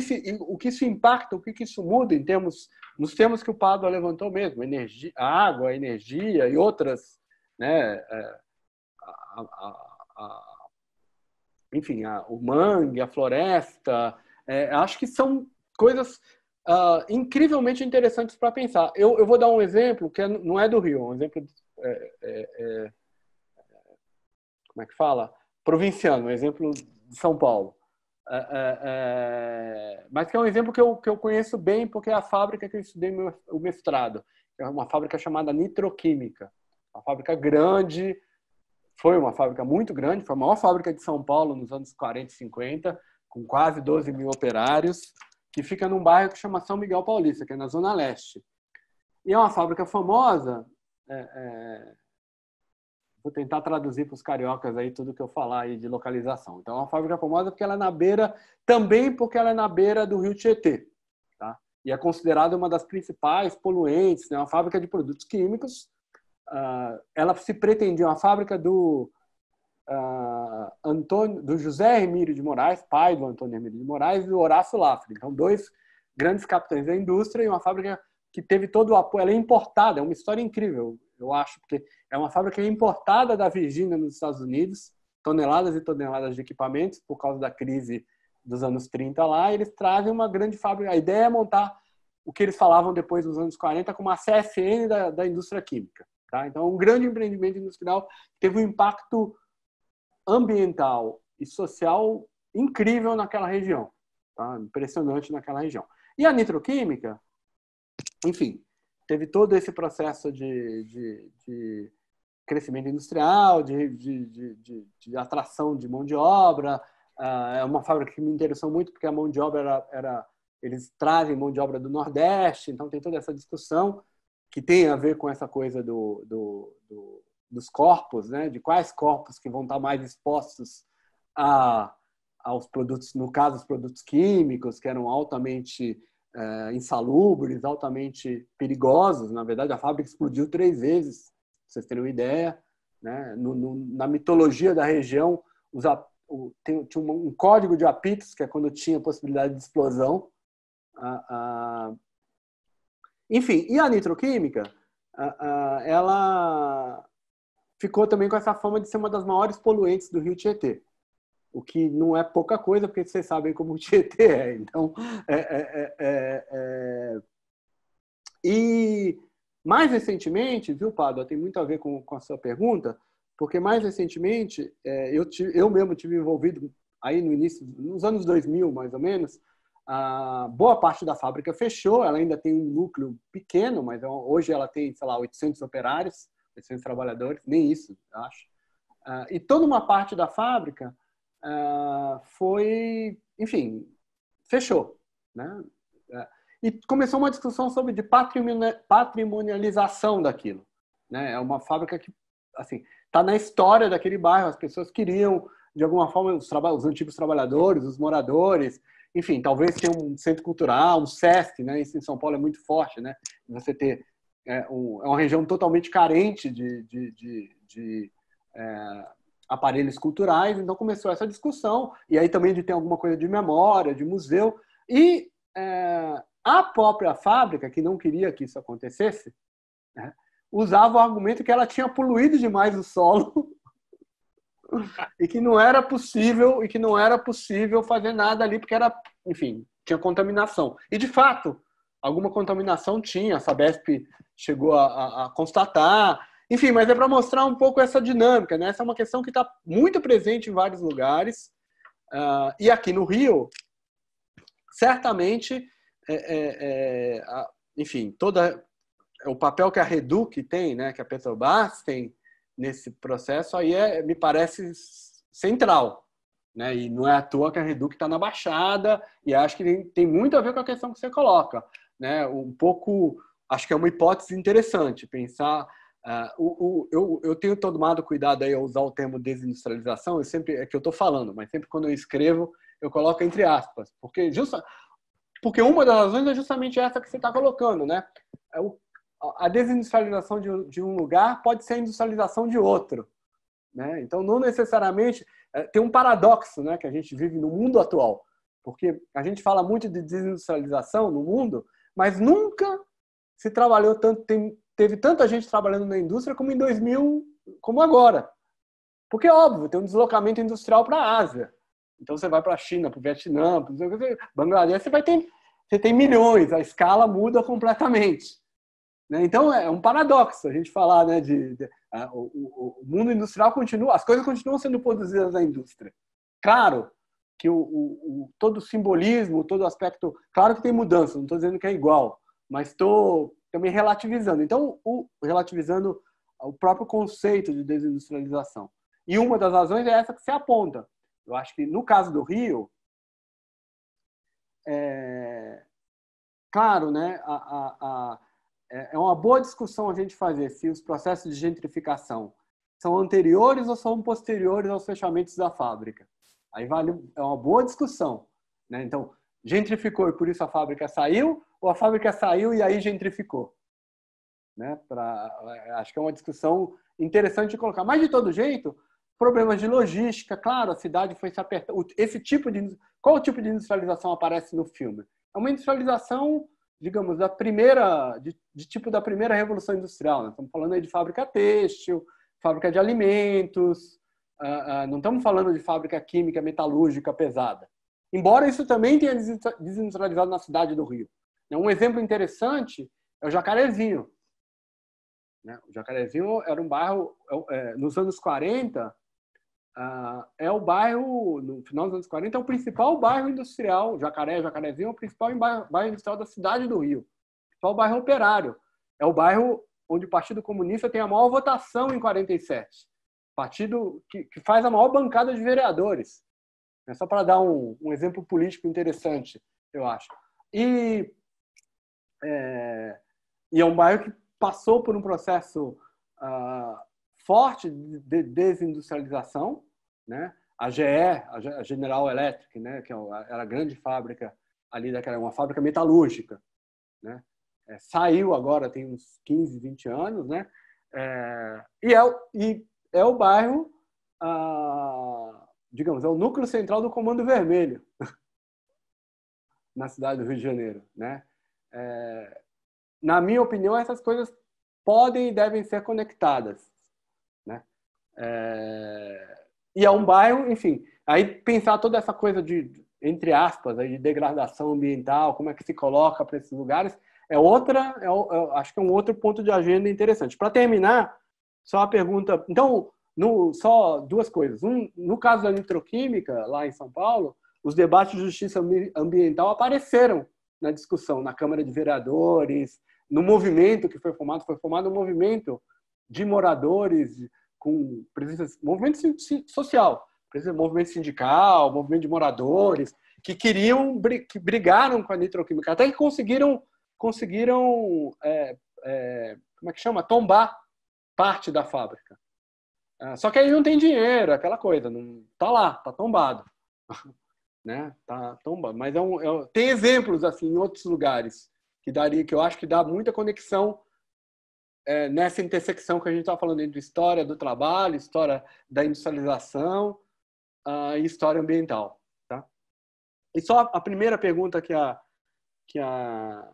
isso impacta, o que isso muda nos termos que o Pádua levantou mesmo, energia, água, energia e outras, né? Enfim, o mangue, a floresta, acho que são coisas incrivelmente interessantes para pensar. Eu vou dar um exemplo que não é do Rio, um exemplo como é que fala? Provinciano, um exemplo de São Paulo. Mas que é um exemplo que eu conheço bem porque é a fábrica que eu estudei o mestrado. É uma fábrica chamada Nitroquímica. Uma fábrica grande, foi uma fábrica muito grande, foi a maior fábrica de São Paulo nos anos 40 e 50, com quase 12 mil operários, que fica num bairro que chama São Miguel Paulista, que é na Zona Leste. E é uma fábrica famosa, vou tentar traduzir para os cariocas aí tudo que eu falar aí de localização. Então, é uma fábrica famosa porque ela é na beira, também porque ela é na beira do Rio Tietê, tá? E é considerada uma das principais poluentes, né? Uma fábrica de produtos químicos, ela se pretendia uma fábrica do José Hermílio de Moraes, pai do Antônio Hermílio de Moraes, e do Horácio Laffer. Então, dois grandes capitães da indústria e uma fábrica que teve todo o apoio. Ela é importada, é uma história incrível, eu acho, porque é uma fábrica importada da Virgínia nos Estados Unidos, toneladas e toneladas de equipamentos, por causa da crise dos anos 30 lá, e eles trazem uma grande fábrica. A ideia é montar o que eles falavam depois dos anos 40 como a CSN da indústria química. Tá? Então, um grande empreendimento industrial que teve um impacto ambiental e social incrível naquela região. Tá? Impressionante naquela região. E a nitroquímica, enfim, teve todo esse processo de crescimento industrial, de atração de mão de obra. É uma fábrica que me interessou muito, porque a mão de obra eles trazem mão de obra do Nordeste, então tem toda essa discussão que tem a ver com essa coisa dos corpos, né? De quais corpos que vão estar mais expostos aos produtos, no caso, os produtos químicos, que eram altamente insalubres, altamente perigosos. Na verdade, a fábrica explodiu 3 vezes, pra vocês terem uma ideia. Né? Na mitologia da região, tinha um código de apitos, que é quando tinha possibilidade de explosão. Enfim, e a nitroquímica, ela ficou também com essa fama de ser uma das maiores poluentes do Rio Tietê. O que não é pouca coisa, porque vocês sabem como o Tietê é. Então, E mais recentemente, viu, Pádua, tem muito a ver com a sua pergunta, porque mais recentemente eu mesmo tive envolvido aí no início, nos anos 2000, mais ou menos. Boa parte da fábrica fechou, ela ainda tem um núcleo pequeno, mas hoje ela tem, sei lá, 800 operários, 800 trabalhadores, nem isso, acho. E toda uma parte da fábrica foi, enfim, fechou, né? E começou uma discussão sobre de patrimonialização daquilo, né? É uma fábrica que, assim, está na história daquele bairro, as pessoas queriam, de alguma forma, os antigos trabalhadores, os moradores, enfim, talvez tenha um centro cultural, um SESC, né? Isso em São Paulo é muito forte, né? Você ter uma região totalmente carente de aparelhos culturais, então começou essa discussão, e aí também de ter alguma coisa de memória, de museu, e a própria fábrica, que não queria que isso acontecesse, né, usava o argumento que ela tinha poluído demais o solo e que não era possível fazer nada ali, porque era, enfim, tinha contaminação. E, de fato, alguma contaminação tinha, a Sabesp chegou a constatar. Enfim, mas é para mostrar um pouco essa dinâmica, né? Essa é uma questão que está muito presente em vários lugares. E aqui no Rio, certamente, enfim, o papel que a Reduc tem, né, que a Petrobras tem nesse processo, aí me parece central. Né? E não é à toa que a Reduc está na Baixada, e acho que tem muito a ver com a questão que você coloca. Né? Um pouco, acho que é uma hipótese interessante, pensar... eu tenho tomado cuidado aí a usar o termo desindustrialização, é que eu estou falando, mas sempre quando eu escrevo, eu coloco entre aspas, porque uma das razões é justamente essa que você está colocando, né? A desindustrialização de um lugar pode ser a industrialização de outro, né? Então, não necessariamente... Tem um paradoxo, né, que a gente vive no mundo atual, porque a gente fala muito de desindustrialização no mundo, mas nunca se trabalhou tanto... Teve tanta gente trabalhando na indústria como em 2000, como agora. Porque, óbvio, tem um deslocamento industrial para a Ásia. Então, você vai para a China, para o Vietnã, para Bangladesh, você tem milhões, a escala muda completamente. Né? Então, é um paradoxo a gente falar, né, o mundo industrial continua, as coisas continuam sendo produzidas na indústria. Claro que todo o simbolismo, todo o aspecto... Claro que tem mudança, não estou dizendo que é igual, mas estou também relativizando. Então, relativizando o próprio conceito de desindustrialização. E uma das razões é essa que se aponta. Eu acho que, no caso do Rio, claro, né, é uma boa discussão a gente fazer se os processos de gentrificação são anteriores ou são posteriores aos fechamentos da fábrica. Aí é uma boa discussão. Né? Então, gentrificou e por isso a fábrica saiu, ou a fábrica saiu e aí gentrificou? né? Acho que é uma discussão interessante de colocar. Mas, de todo jeito, problemas de logística, claro, a cidade foi se apertando. Qual tipo de industrialização aparece no filme? É uma industrialização, digamos, da primeira revolução industrial. Nós estamos falando aí de fábrica têxtil, fábrica de alimentos, não estamos falando de fábrica química, metalúrgica pesada. Embora isso também tenha desindustrializado na cidade do Rio. Um exemplo interessante é o Jacarezinho. O Jacarezinho era um bairro, nos anos 40, é o bairro, no final dos anos 40, é o principal bairro industrial. Jacarezinho é o principal bairro industrial da cidade do Rio. O principal bairro operário. É o bairro onde o Partido Comunista tem a maior votação em 47. Partido que faz a maior bancada de vereadores. É só para dar um exemplo político interessante, eu acho. E é um bairro que passou por um processo forte de desindustrialização, né? A GE, a General Electric, né? Que era a grande fábrica ali daquela, uma fábrica metalúrgica, né? Saiu agora, tem uns 15, 20 anos, né? E é o bairro, digamos, é o núcleo central do Comando Vermelho na cidade do Rio de Janeiro, né? Na minha opinião, essas coisas podem e devem ser conectadas, né? E é um bairro, enfim, aí pensar toda essa coisa de, entre aspas, de degradação ambiental, como é que se coloca para esses lugares, acho que é um outro ponto de agenda interessante. Para terminar, só uma pergunta. Então, só duas coisas. No caso da nitroquímica, lá em São Paulo, os debates de justiça ambiental apareceram na discussão, na Câmara de Vereadores, no movimento que foi formado um movimento de moradores com presença, movimento social, movimento sindical, movimento de moradores, que brigaram com a nitroquímica, até que conseguiram como é que chama? Tombar parte da fábrica. Só que aí não tem dinheiro, aquela coisa, não tá lá, tá tombado. Né? Tá tombado. Mas tem exemplos assim em outros lugares que eu acho que dá muita conexão nessa intersecção que a gente está falando entre história do trabalho, história da industrialização e história ambiental. Tá? E só a primeira pergunta que a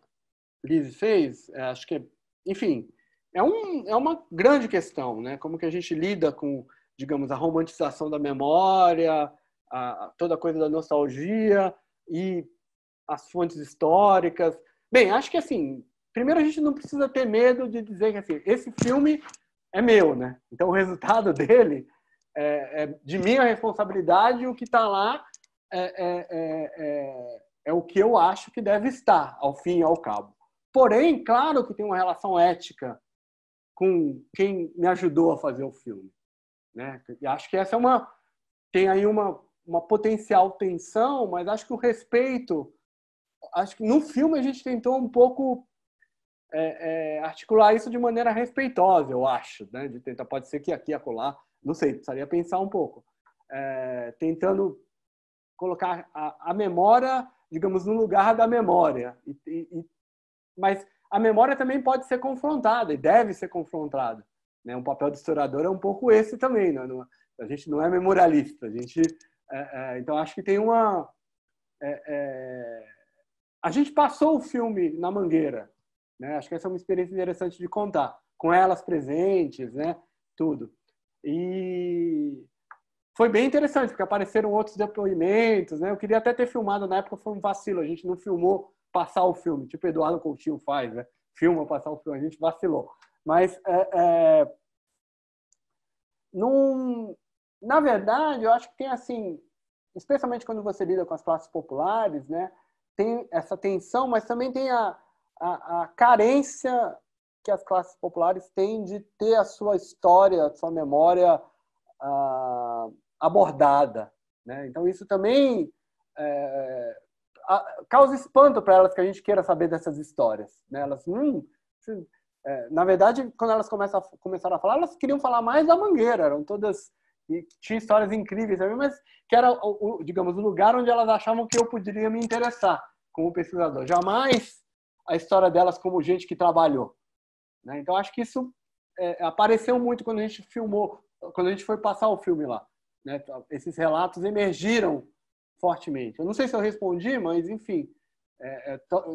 Liz fez, acho que, enfim, é uma grande questão, né? Como que a gente lida com, digamos, a romantização da memória, toda a coisa da nostalgia e as fontes históricas. Bem, acho que, assim, primeiro a gente não precisa ter medo de dizer que, assim, esse filme é meu, né? Então, o resultado dele é de minha responsabilidade, o que está lá é o que eu acho que deve estar, ao fim e ao cabo. Porém, claro que tem uma relação ética com quem me ajudou a fazer o filme, né? E acho que essa tem aí uma potencial tensão, mas acho que o respeito, acho que no filme a gente tentou um pouco articular isso de maneira respeitosa, eu acho, né? De tentar, pode ser que aqui e acolá, não sei, precisaria pensar um pouco, tentando colocar a memória, digamos, no lugar da memória, mas a memória também pode ser confrontada e deve ser confrontada, né? Um papel do historiador é um pouco esse também, né? A gente não é memorialista, então acho que tem a gente passou o filme na Mangueira, né? Acho que essa é uma experiência interessante de contar, com elas presentes, né? Tudo. E foi bem interessante, porque apareceram outros depoimentos, né? Eu queria até ter filmado, na época foi um vacilo, a gente não filmou passar o filme, tipo Eduardo Coutinho faz, né? Filma passar o filme, a gente vacilou. Mas, na verdade, eu acho que tem assim, especialmente quando você lida com as classes populares, né? Tem essa tensão, mas também tem a carência que as classes populares têm de ter a sua história, a sua memória abordada, né? Então, isso também causa espanto para elas que a gente queira saber dessas histórias, né? Elas na verdade, quando elas começaram a falar, elas queriam falar mais da Mangueira, eram todas e tinha histórias incríveis também, mas que era, digamos, o lugar onde elas achavam que eu poderia me interessar como pesquisador. Jamais a história delas como gente que trabalhou, né? Então, acho que isso apareceu muito quando a gente filmou, quando a gente foi passar o filme lá, né? Esses relatos emergiram fortemente. Eu não sei se eu respondi, mas, enfim,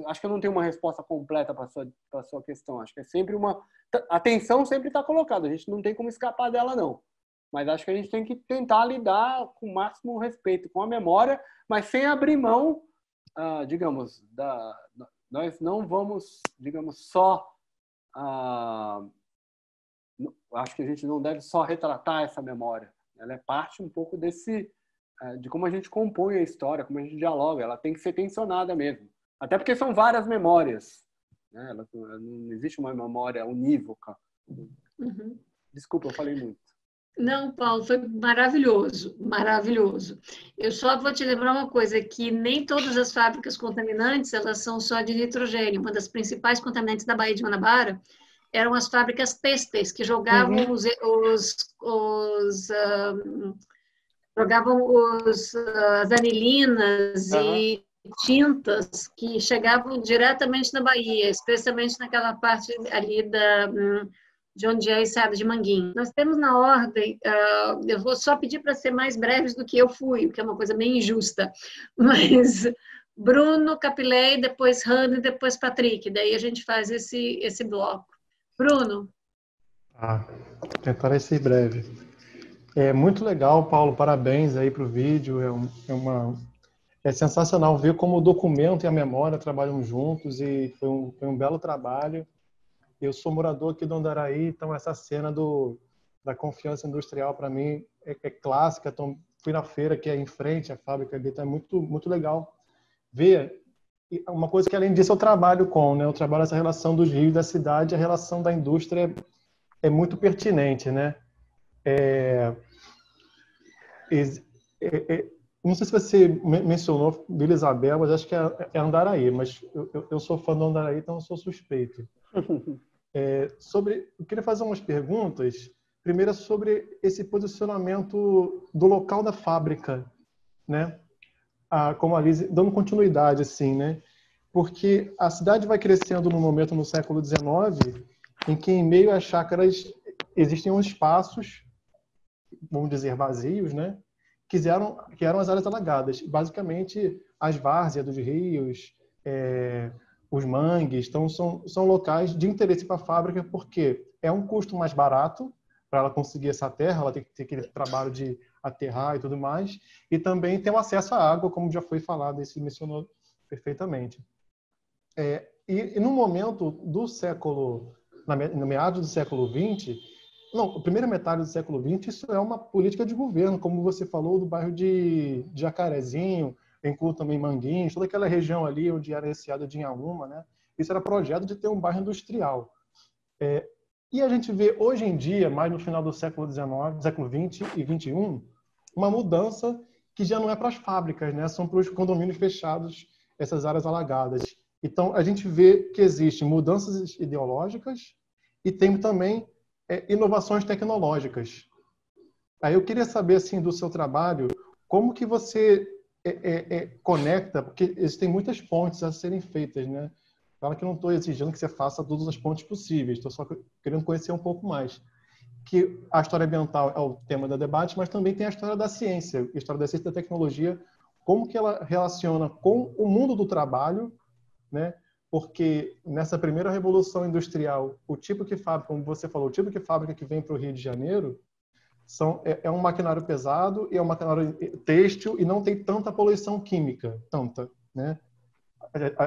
acho que eu não tenho uma resposta completa para a sua questão. Acho que é sempre a tensão sempre está colocada, a gente não tem como escapar dela, não. Mas acho que a gente tem que tentar lidar com o máximo respeito com a memória, mas sem abrir mão, digamos, nós não vamos, digamos, só... acho que a gente não deve só retratar essa memória. Ela é parte um pouco de como a gente compõe a história, como a gente dialoga. Ela tem que ser tensionada mesmo. Até porque são várias memórias, né? Não existe uma memória unívoca. Uhum. Desculpa, eu falei muito. Não, Paulo, foi maravilhoso, maravilhoso. Eu só vou te lembrar uma coisa, que nem todas as fábricas contaminantes, elas são só de nitrogênio. Uma das principais contaminantes da Baía de Guanabara eram as fábricas têxteis, que jogavam as anilinas e tintas que chegavam diretamente na Bahia, especialmente naquela parte ali de onde é a Enseada de Manguinhos. Nós temos na ordem, eu vou só pedir para ser mais breves do que eu fui, que é uma coisa meio injusta, mas Bruno, Capilei, depois Hannah e depois Patrick, daí a gente faz esse bloco. Bruno? Tentarei ser breve. É muito legal, Paulo, parabéns aí para o vídeo, é sensacional ver como o documento e a memória trabalham juntos e foi um belo trabalho. Eu sou morador aqui do Andaraí, então essa cena da confiança industrial para mim é clássica. Então, fui na feira que é em frente à fábrica ali, então é muito, muito legal ver. Uma coisa que além disso eu trabalho né? Eu trabalho essa relação dos rios da cidade, a relação da indústria é muito pertinente, né? Não sei se você mencionou Vila Isabel, mas acho que é Andaraí, mas eu sou fã do Andaraí, então eu sou suspeito. Eu queria fazer umas perguntas. Primeiro, sobre esse posicionamento do local da fábrica, né? Como a Liz, dando continuidade, assim, né? Porque a cidade vai crescendo num momento no século XIX em que, em meio às chácaras, existem uns espaços, vamos dizer, vazios, né? Que eram as áreas alagadas. Basicamente, as várzeas dos rios, os mangues, então são locais de interesse para a fábrica, porque é um custo mais barato para ela conseguir essa terra, ela tem que ter aquele trabalho de aterrar e tudo mais, e também tem o acesso à água, como já foi falado, isso mencionou perfeitamente. E no momento do século, no meados do século XX, não, a primeira metade do século XX, isso é uma política de governo, como você falou, do bairro de Jacarezinho, inclui também Manguinhos, toda aquela região ali onde era a Enseada de Inhaúma, né? Isso era projeto de ter um bairro industrial. E a gente vê hoje em dia, mais no final do século XIX, século XX e XXI, uma mudança que já não é para as fábricas, né? São para os condomínios fechados, essas áreas alagadas. Então, a gente vê que existem mudanças ideológicas e tem também inovações tecnológicas. Aí eu queria saber, assim, do seu trabalho, como que você conecta, porque existem muitas pontes a serem feitas, né? Claro que eu não estou exigindo que você faça todas as pontes possíveis, estou só querendo conhecer um pouco mais. Que a história ambiental é o tema do debate, mas também tem a história da ciência, a história da ciência e da tecnologia, como que ela relaciona com o mundo do trabalho, né? Porque nessa primeira revolução industrial, o tipo de fábrica, como você falou, o tipo de fábrica que vem para o Rio de Janeiro é um maquinário pesado e é um maquinário têxtil e não tem tanta poluição química, né?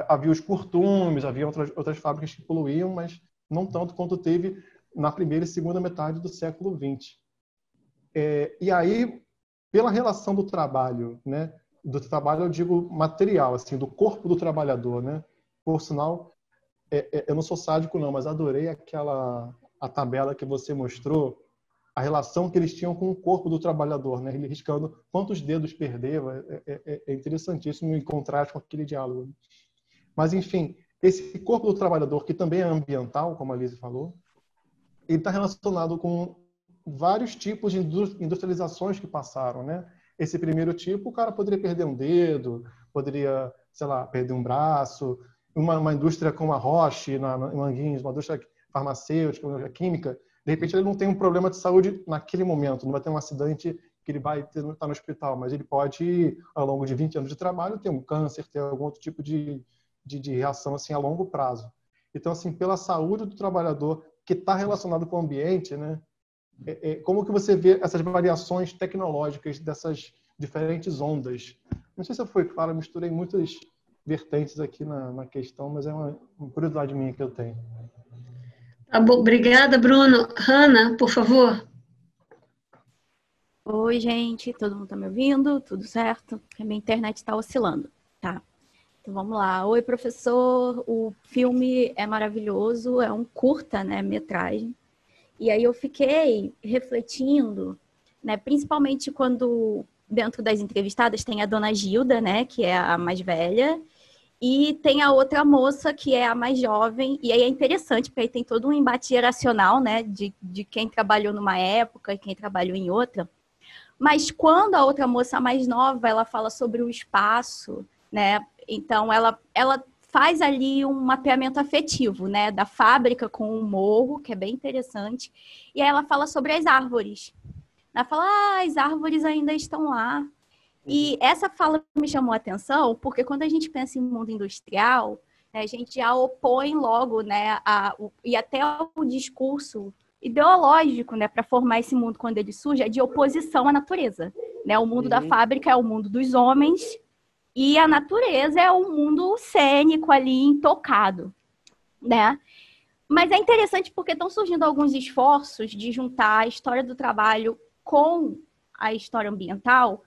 Havia os curtumes, havia outras fábricas que poluíam, mas não tanto quanto teve na primeira e segunda metade do século XX. E aí, pela relação do trabalho, né? Do trabalho, eu digo material, assim, do corpo do trabalhador, né? Por sinal, eu não sou sádico não, mas adorei a tabela que você mostrou, a relação que eles tinham com o corpo do trabalhador, né? Ele riscando quantos dedos perdeu, é interessantíssimo em contraste com aquele diálogo. Mas, enfim, esse corpo do trabalhador, que também é ambiental, como a Liz falou, ele está relacionado com vários tipos de industrializações que passaram, né? Esse primeiro tipo, o cara poderia perder um dedo, poderia, sei lá, perder um braço. Uma indústria como a Roche, em Manguinhos, uma indústria farmacêutica, química, de repente ele não tem um problema de saúde naquele momento, não vai ter um acidente que ele vai estar no hospital, mas ele pode, ao longo de 20 anos de trabalho, ter um câncer, ter algum outro tipo de reação assim, a longo prazo. Então, assim, pela saúde do trabalhador que está relacionado com o ambiente, né? Como que você vê essas variações tecnológicas dessas diferentes ondas? Não sei se eu fui claro, eu misturei muitas vertentes aqui na questão, mas é uma curiosidade minha que eu tenho. Tá bom, obrigada, Bruno. Hanna, por favor. Oi, gente, todo mundo tá me ouvindo? Tudo certo? A minha internet está oscilando, tá? Então vamos lá. Oi, professor. O filme é maravilhoso, é um curta, né, metragem. E aí eu fiquei refletindo, né, principalmente quando dentro das entrevistadas tem a dona Gilda, né, que é a mais velha, e tem a outra moça que é a mais jovem, e aí é interessante, porque aí tem todo um embate geracional, né, de quem trabalhou numa época e quem trabalhou em outra. Mas quando a outra moça mais nova, ela fala sobre o espaço, né, então ela faz ali um mapeamento afetivo, né, da fábrica com o morro, que é bem interessante, e aí ela fala sobre as árvores. Ela fala, as árvores ainda estão lá. E essa fala me chamou a atenção, porque quando a gente pensa em mundo industrial, né, a gente já opõe logo, né, e até o discurso ideológico, né, para formar esse mundo quando ele surge, é de oposição à natureza. Né? O mundo da fábrica é o mundo dos homens e a natureza é um mundo cênico ali, intocado. Né? Mas é interessante porque estão surgindo alguns esforços de juntar a história do trabalho com a história ambiental,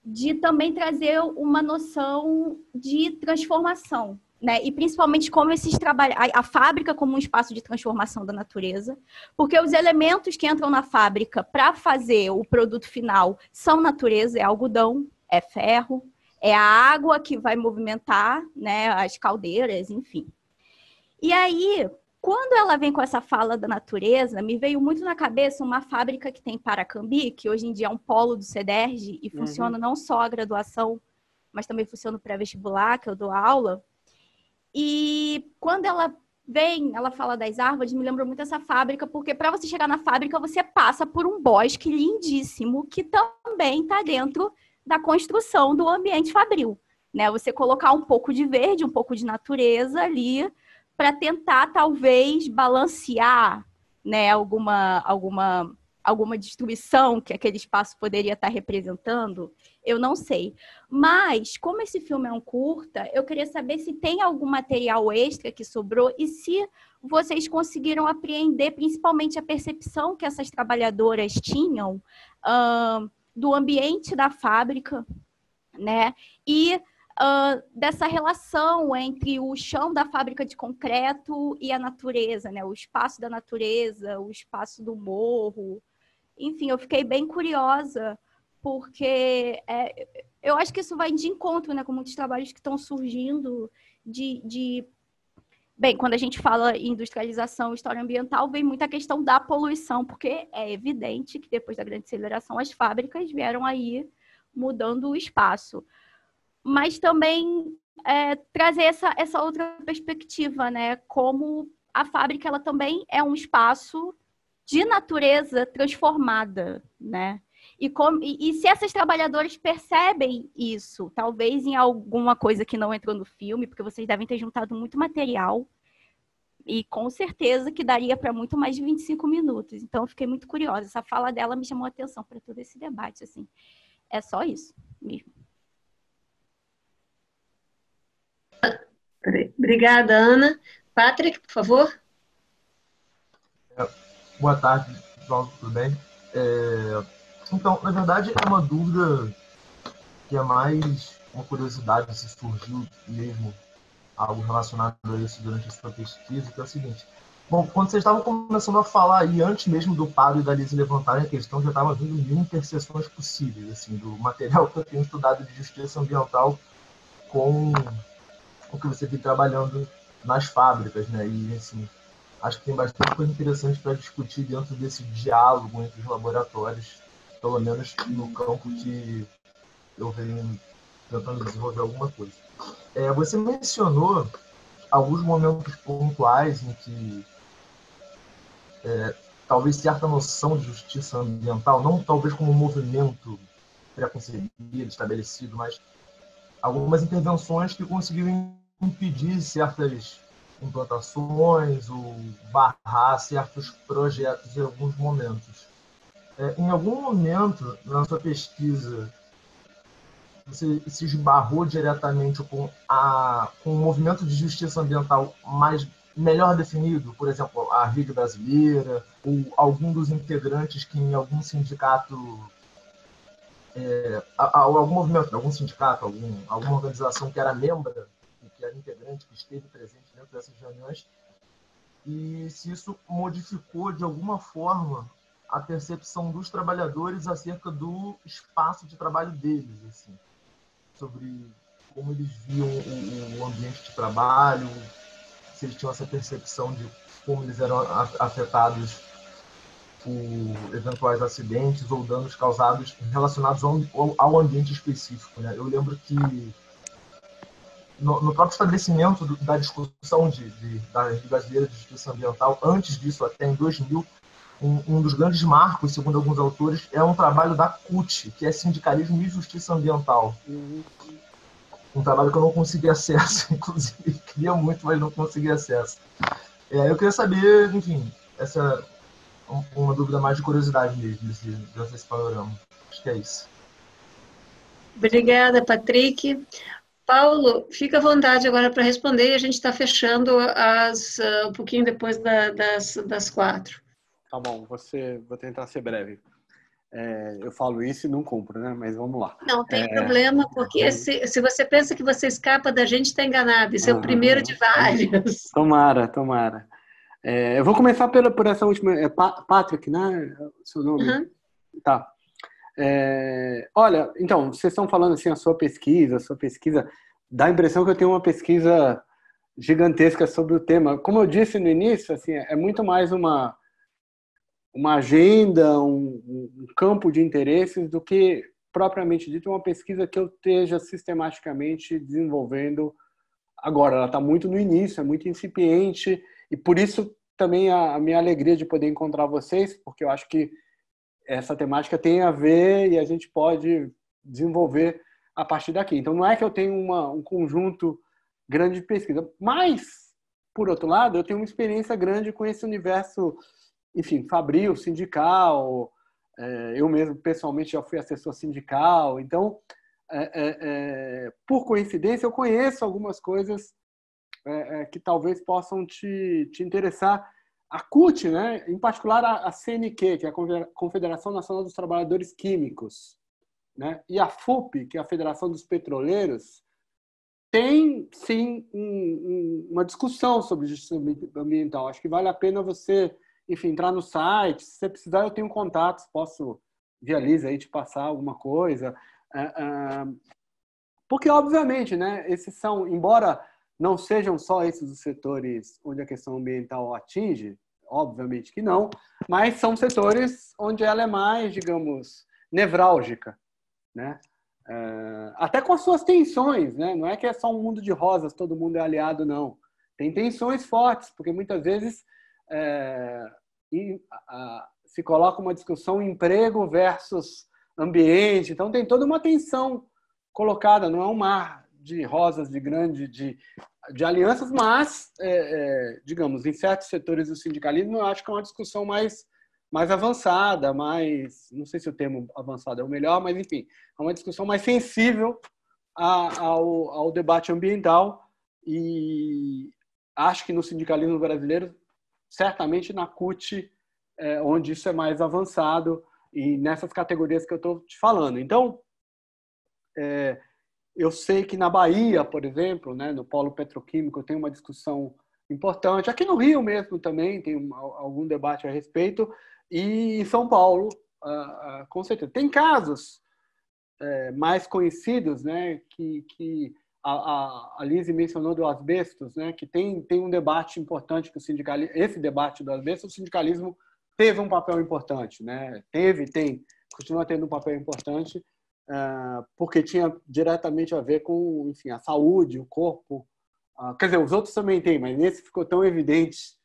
de também trazer uma noção de transformação, né? E principalmente como esses trabalhos, a fábrica como um espaço de transformação da natureza, porque os elementos que entram na fábrica para fazer o produto final são natureza, é algodão, é ferro, é a água que vai movimentar, né, as caldeiras, enfim. E aí, quando ela vem com essa fala da natureza, me veio muito na cabeça uma fábrica que tem em Paracambi, que hoje em dia é um polo do CEDERJ, e funciona não só a graduação, mas também funciona o pré-vestibular, que eu dou aula. E quando ela vem, ela fala das árvores, me lembrou muito essa fábrica, porque para você chegar na fábrica, você passa por um bosque lindíssimo, que também está dentro da construção do ambiente fabril. Né? Você colocar um pouco de verde, um pouco de natureza ali, para tentar, talvez, balancear, né, alguma destruição que aquele espaço poderia estar representando, eu não sei. Mas, como esse filme é um curta, eu queria saber se tem algum material extra que sobrou e se vocês conseguiram apreender, principalmente a percepção que essas trabalhadoras tinham do ambiente da fábrica, né, e dessa relação entre o chão da fábrica de concreto e a natureza, né? O espaço da natureza, o espaço do morro. Enfim, eu fiquei bem curiosa, porque eu acho que isso vai de encontro, né, com muitos trabalhos que estão surgindo Bem, quando a gente fala em industrialização e história ambiental, vem muita questão da poluição, porque é evidente que depois da grande aceleração as fábricas vieram aí mudando o espaço. Mas também trazer essa outra perspectiva, né? Como a fábrica ela também é um espaço de natureza transformada, né? E se essas trabalhadoras percebem isso, talvez em alguma coisa que não entrou no filme, porque vocês devem ter juntado muito material, e com certeza que daria para muito mais de 25 minutos. Então, eu fiquei muito curiosa. Essa fala dela me chamou a atenção para todo esse debate, assim. É só isso mesmo. Obrigada, Ana. Patrick, por favor. Boa tarde, pessoal, tudo bem? Então, na verdade, é uma dúvida que é mais uma curiosidade, se surgiu mesmo algo relacionado a isso durante a sua pesquisa, que é o seguinte. Bom, quando vocês estavam começando a falar, e antes mesmo do Pablo e da Lise levantarem a questão, já estava vindo mil interseções possíveis, assim, do material que eu tenho estudado de justiça ambiental com o que você vem trabalhando nas fábricas, né? E, assim, acho que tem bastante coisa interessante para discutir dentro desse diálogo entre os laboratórios, pelo menos no campo que eu venho tentando desenvolver alguma coisa. Você mencionou alguns momentos pontuais em que talvez certa noção de justiça ambiental, não talvez como um movimento pré-concebido, estabelecido, mas algumas intervenções que conseguiram impedir certas implantações ou barrar certos projetos em alguns momentos. Em algum momento, na sua pesquisa, você se esbarrou diretamente com um movimento de justiça ambiental melhor definido, por exemplo, a Rede Brasileira, ou algum dos integrantes que em algum sindicato, algum movimento, algum sindicato, alguma organização que era membro, que era integrante, que esteve presente dentro dessas reuniões, e se isso modificou de alguma forma a percepção dos trabalhadores acerca do espaço de trabalho deles, assim, sobre como eles viam o ambiente de trabalho, se eles tinham essa percepção de como eles eram afetados por eventuais acidentes ou danos causados relacionados ao ambiente específico, né? Eu lembro que no próprio estabelecimento da discussão da Rede Brasileira de Justiça Ambiental, antes disso, até em 2000, um dos grandes marcos, segundo alguns autores, é um trabalho da CUT, que é Sindicalismo e Justiça Ambiental. Um trabalho que eu não consegui acesso, inclusive, queria muito, mas não consegui acesso. Eu queria saber, enfim, essa uma dúvida mais de curiosidade mesmo, desse panorama. Acho que é isso. Obrigada, Patrick. Paulo, fica à vontade agora para responder, e a gente está fechando um pouquinho depois das 4. Tá bom, vou tentar ser breve. Eu falo isso e não cumpro, né? Mas vamos lá. Não tem problema, porque se você pensa que você escapa da gente, está enganado. Esse é o primeiro de vários. Tomara. Eu vou começar por essa última. Patrick, né? Seu nome? Uhum. Tá. Olha, então, vocês estão falando assim, a sua pesquisa, dá a impressão que eu tenho uma pesquisa gigantesca sobre o tema. Como eu disse no início, assim, é muito mais uma agenda, um campo de interesses do que, propriamente dito, uma pesquisa que eu esteja sistematicamente desenvolvendo agora. Ela está muito no início, é muito incipiente, e por isso também a minha alegria de poder encontrar vocês, porque eu acho que essa temática tem a ver e a gente pode desenvolver a partir daqui. Então, não é que eu tenho um conjunto grande de pesquisa, mas, por outro lado, eu tenho uma experiência grande com esse universo, enfim, fabril, sindical. Eu mesmo, pessoalmente, já fui assessor sindical. Então, por coincidência, eu conheço algumas coisas que talvez possam te interessar. A CUT, né? Em particular a CNQ, que é a Confederação Nacional dos Trabalhadores Químicos, né? E a FUP, que é a Federação dos Petroleiros, tem, sim, uma discussão sobre justiça ambiental. Acho que vale a pena você, enfim, entrar no site. Se você precisar, eu tenho contatos, posso, via Lisa, aí, te passar alguma coisa. Porque, obviamente, né, esses são, embora não sejam só esses os setores onde a questão ambiental atinge, obviamente que não, mas são setores onde ela é mais, digamos, nevrálgica, né? Até com as suas tensões, né? Não é que é só um mundo de rosas, todo mundo é aliado, não. Tem tensões fortes, porque muitas vezes se coloca uma discussão emprego versus ambiente, então tem toda uma tensão colocada, não é um mar de rosas, de alianças, mas, digamos, em certos setores do sindicalismo, eu acho que é uma discussão mais avançada, não sei se o termo avançado é o melhor, mas, enfim, é uma discussão mais sensível ao debate ambiental, e acho que no sindicalismo brasileiro, certamente na CUT, onde isso é mais avançado, e nessas categorias que eu estou te falando. Então, eu sei que na Bahia, por exemplo, né, no polo petroquímico, tem uma discussão importante. Aqui no Rio mesmo também tem algum debate a respeito. E em São Paulo, com certeza. Tem casos mais conhecidos, né, que a Lise mencionou do asbestos, né, que tem um debate importante que o sindicalismo, esse debate do asbestos, o sindicalismo teve um papel importante, né? Continua tendo um papel importante. Porque tinha diretamente a ver com, enfim, a saúde, o corpo. Quer dizer, os outros também têm, mas nesse ficou tão evidente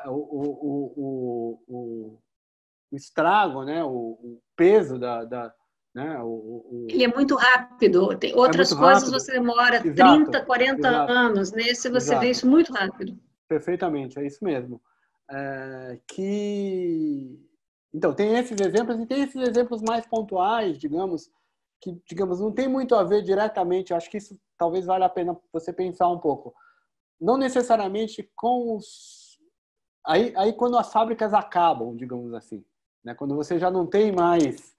o estrago, né? O peso né? Ele é muito rápido. Tem outras muito coisas rápido. você demora Exato, 30, 40 exato, anos. Nesse você vê exato. isso muito rápido. Perfeitamente, é isso mesmo. Então, tem esses exemplos e tem esses exemplos mais pontuais, digamos, que não tem muito a ver diretamente. Acho que isso talvez valha a pena você pensar um pouco. Não necessariamente com os... Aí quando as fábricas acabam, digamos assim, né? Quando você já não tem mais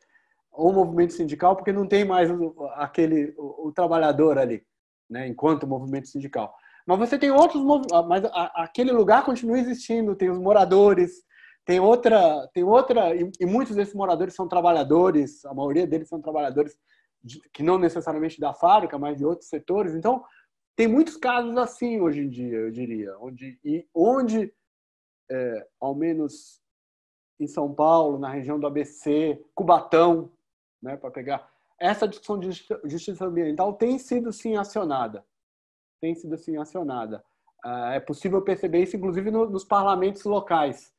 o movimento sindical, porque não tem mais o trabalhador ali, né? Enquanto movimento sindical. Mas você tem outros movimentos, mas aquele lugar continua existindo, tem os moradores, tem outra, e muitos desses moradores são trabalhadores, a maioria deles são trabalhadores que não necessariamente da fábrica, mas de outros setores. Então, tem muitos casos assim hoje em dia, eu diria, onde ao menos em São Paulo, na região do ABC, Cubatão, né, para pegar, essa discussão de justiça ambiental tem sido sim acionada. É possível perceber isso, inclusive, nos parlamentos locais,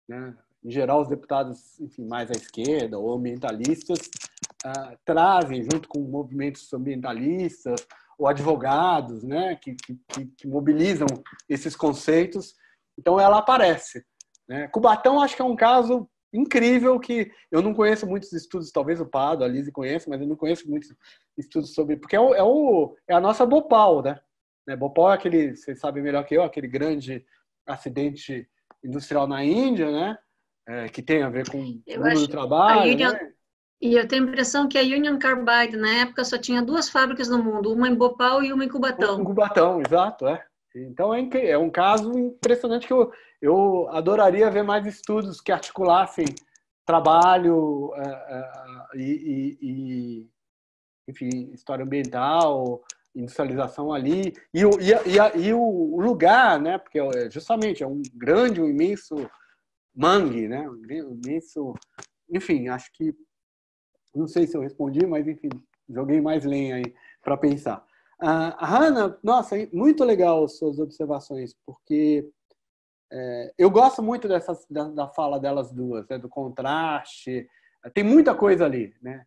né? Em geral, os deputados, enfim, mais à esquerda ou ambientalistas trazem, junto com movimentos ambientalistas ou advogados, né, que mobilizam esses conceitos. Então, ela aparece, né? Cubatão, acho que é um caso incrível que eu não conheço muitos estudos, talvez o Pado, a Lise conheça, mas eu não conheço muitos estudos sobre... Porque é a nossa Bhopal, né? Bhopal é aquele, vocês sabem melhor que eu, aquele grande acidente industrial na Índia, né? Que tem a ver com o mundo do trabalho, né? E eu tenho a impressão que a Union Carbide, na época, só tinha 2 fábricas no mundo, uma em Bhopal e uma em Cubatão. Em Cubatão, exato, Então é um caso impressionante que eu adoraria ver mais estudos que articulassem trabalho enfim, história ambiental, industrialização ali, e o lugar, né? Porque justamente é um grande, um imenso mangue, né? Um imenso... Enfim, acho que... Não sei se eu respondi, mas enfim, joguei mais lenha aí para pensar. A Hannah, nossa, muito legal as suas observações, porque eu gosto muito da fala delas duas, né, do contraste, tem muita coisa ali, né?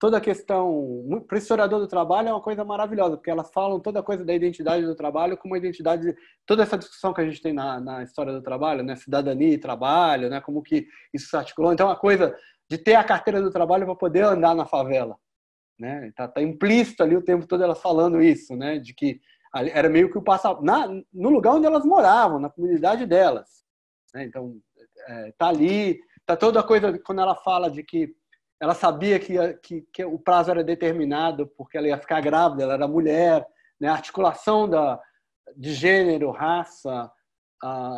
Toda a questão, para o historiador do trabalho é uma coisa maravilhosa, porque elas falam toda a coisa da identidade do trabalho como uma identidade, toda essa discussão que a gente tem na história do trabalho, né, cidadania e trabalho, né, como que isso se articulou. Então, a coisa de ter a carteira do trabalho para poder andar na favela, né? Tá implícito ali o tempo todo elas falando isso, né? De que era meio que o passaporte no lugar onde elas moravam, na comunidade delas, né? Então tá ali, tá toda a coisa quando ela fala de que ela sabia que o prazo era determinado porque ela ia ficar grávida, ela era mulher, né? A articulação de gênero, raça,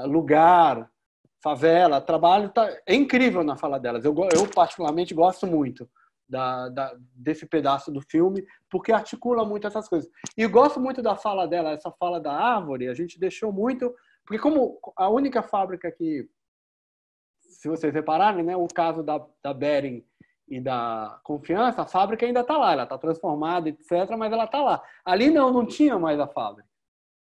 lugar, favela, trabalho, é incrível na fala delas. Eu particularmente gosto muito desse pedaço do filme, porque articula muito essas coisas. E gosto muito da fala dela, essa fala da árvore, a gente deixou muito... Porque como a única fábrica que, se vocês repararem, né, o caso da Bering e da Confiança, a fábrica ainda está lá, ela está transformada, etc., mas ela está lá. Ali não tinha mais a fábrica.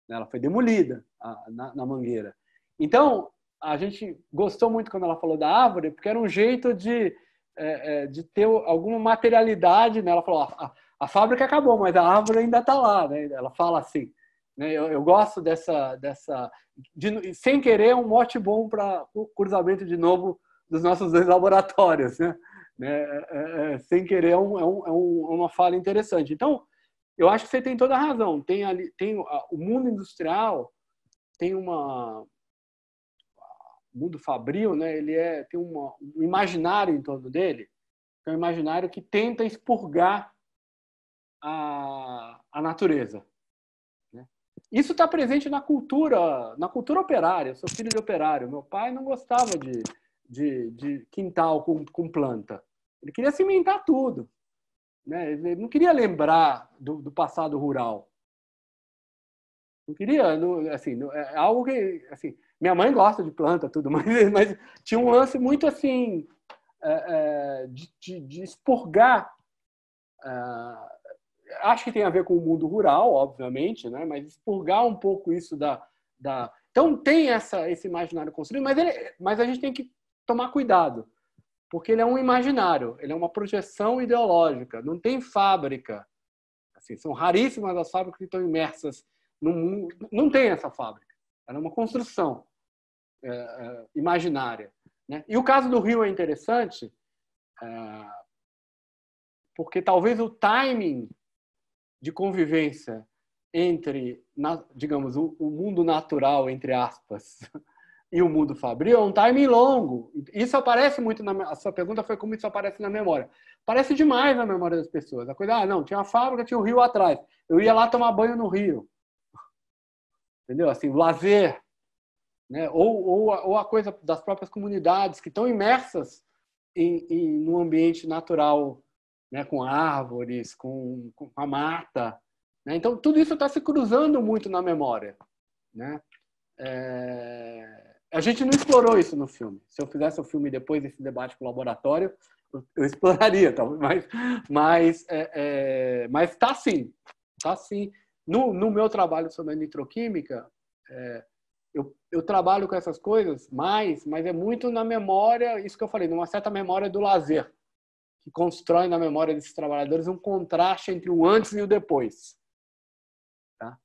Ela foi demolida na Mangueira. Então, a gente gostou muito quando ela falou da árvore, porque era um jeito de ter alguma materialidade, né? Ela falou, a fábrica acabou, mas a árvore ainda está lá, né? Ela fala assim, né? Eu gosto sem querer, um mote bom para o cruzamento de novo dos nossos 2 laboratórios, né? Sem querer, é uma fala interessante. Então, eu acho que você tem toda a razão. Tem o mundo industrial, tem o mundo fabril, né? Ele tem um imaginário em torno dele, que é um imaginário que tenta expurgar a natureza, né? Isso está presente na cultura operária. Eu sou filho de operário. Meu pai não gostava de quintal com planta. Ele queria cimentar tudo, né? Ele não queria lembrar do passado rural. Não queria, assim, é algo que, assim, minha mãe gosta de planta, tudo, mas tinha um lance muito assim de expurgar. Acho que tem a ver com o mundo rural, obviamente, né? Mas expurgar um pouco isso Então, tem esse imaginário construído, mas a gente tem que tomar cuidado, porque ele é um imaginário, ele é uma projeção ideológica, não tem fábrica. Assim, são raríssimas as fábricas que estão imersas no mundo. Não tem essa fábrica. Ela é uma construção imaginária, né? E o caso do Rio é interessante porque talvez o timing de convivência entre, digamos, o mundo natural, entre aspas, e o mundo fabril é um timing longo. Isso aparece muito a sua pergunta foi como isso aparece na memória. Aparece demais na memória das pessoas. A coisa, não, tinha uma fábrica, tinha um rio atrás. Eu ia lá tomar banho no rio. Entendeu? Assim, o lazer, né? Ou a coisa das próprias comunidades que estão imersas num ambiente natural, né? Com árvores, com a mata. Né? Então, tudo isso está se cruzando muito na memória. Né? A gente não explorou isso no filme. Se eu fizesse o filme depois desse debate com o laboratório, eu exploraria, talvez. Mas está sim. Tá sim. No meu trabalho sobre a nitroquímica, eu trabalho com essas coisas, mas é muito na memória, isso que eu falei, numa certa memória do lazer, que constrói na memória desses trabalhadores um contraste entre o antes e o depois. Tá?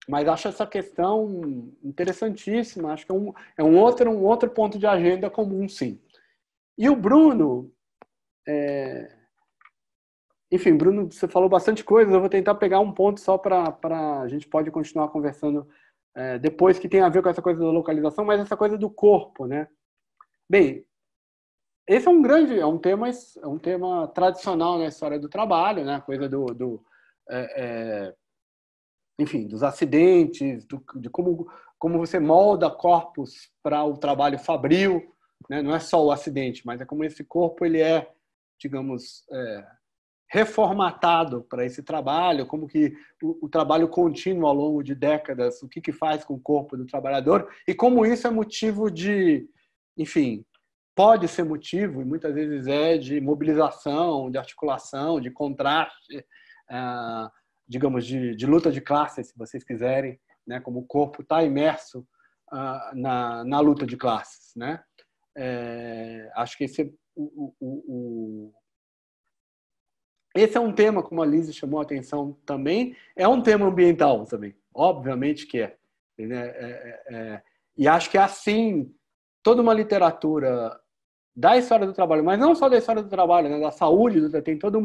Mas acho essa questão interessantíssima, acho que é um outro ponto de agenda comum, sim. E o Bruno... Enfim, Bruno, você falou bastante coisa, eu vou tentar pegar um ponto só para a gente pode continuar conversando depois, que tem a ver com essa coisa da localização, mas essa coisa do corpo, né? Bem, esse é um tema tradicional na história do trabalho, né? A coisa enfim, dos acidentes, de como você molda corpos para o trabalho fabril, né? Não é só o acidente, mas é como esse corpo ele é, digamos, reformatado para esse trabalho, como que o trabalho contínuo ao longo de décadas, o que faz com o corpo do trabalhador e como isso é motivo de, enfim, pode ser motivo, e muitas vezes de mobilização, de articulação, de contraste, digamos, de luta de classes, se vocês quiserem, né? Como o corpo está imerso na luta de classes. Né? Acho que esse é um tema, como a Lise chamou a atenção também, é um tema ambiental também, obviamente que é. E acho que é assim, toda uma literatura da história do trabalho, mas não só da história do trabalho, né, da saúde, tem todo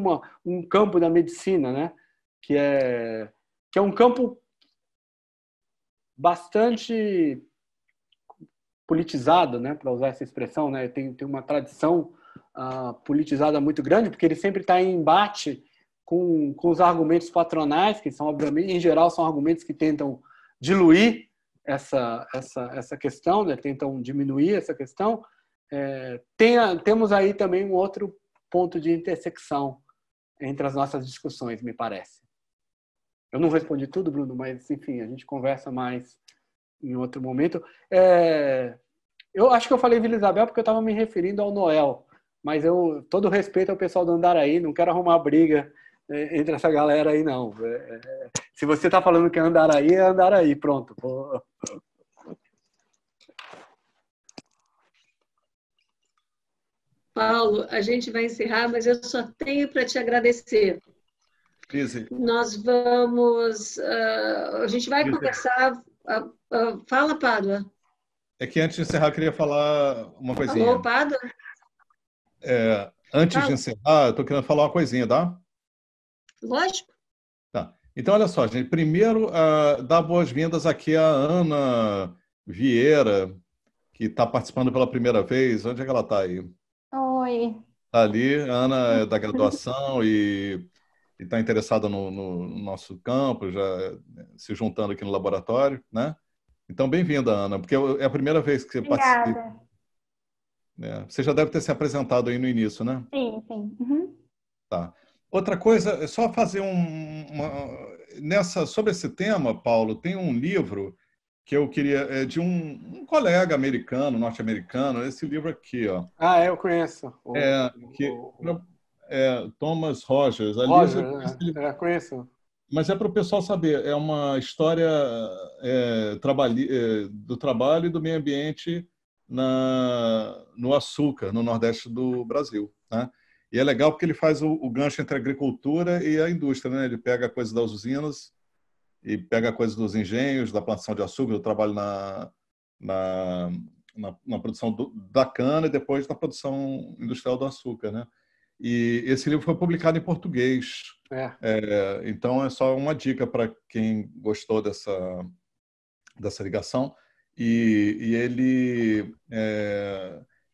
um campo da medicina, né, que é um campo bastante politizado, né, para usar essa expressão, né, tem uma tradição politizada muito grande, porque ele sempre está em embate com os argumentos patronais, que são, obviamente, em geral, são argumentos que tentam diluir essa questão, né? Tentam diminuir essa questão. Temos aí também um outro ponto de intersecção entre as nossas discussões, me parece. Eu não respondi tudo, Bruno, mas, enfim, a gente conversa mais em outro momento. Eu acho que eu falei Vila Isabel porque eu estava me referindo ao Noel, mas todo respeito ao pessoal do Andaraí, não quero arrumar briga entre essa galera aí, não. Se você está falando que é Andaraí, pronto. Paulo, a gente vai encerrar, mas eu só tenho para te agradecer. Nós vamos... a gente vai conversar... fala, Pádua. É que antes de encerrar, eu queria falar uma coisinha. Alô, Pádua? Antes de encerrar, eu estou querendo falar uma coisinha, tá? Lógico. Tá. Então, olha só, gente. Primeiro, dar boas-vindas aqui à Ana Vieira, que está participando pela primeira vez. Onde é que ela está aí? Oi. Está ali. A Ana é da graduação e está interessada no nosso campo, já se juntando aqui no laboratório, né? Então, bem-vinda, Ana, porque é a primeira vez que você participa. Você já deve ter se apresentado aí no início, né? Sim, sim. Uhum. Tá. Outra coisa, é só fazer sobre esse tema, Paulo, tem um livro que eu queria, de um colega americano, norte-americano, esse livro aqui, ó. Eu conheço. Thomas Rogers. Rogers, conheço. Mas é para o pessoal saber, é uma história do trabalho e do meio ambiente no açúcar, no Nordeste do Brasil, né? E é legal porque ele faz o gancho entre a agricultura e a indústria, né? Ele pega a coisa das usinas e pega a coisa dos engenhos, da plantação de açúcar, do trabalho na produção da cana e depois na produção industrial do açúcar, né? E esse livro foi publicado em português. Então, é só uma dica para quem gostou dessa ligação. E ele...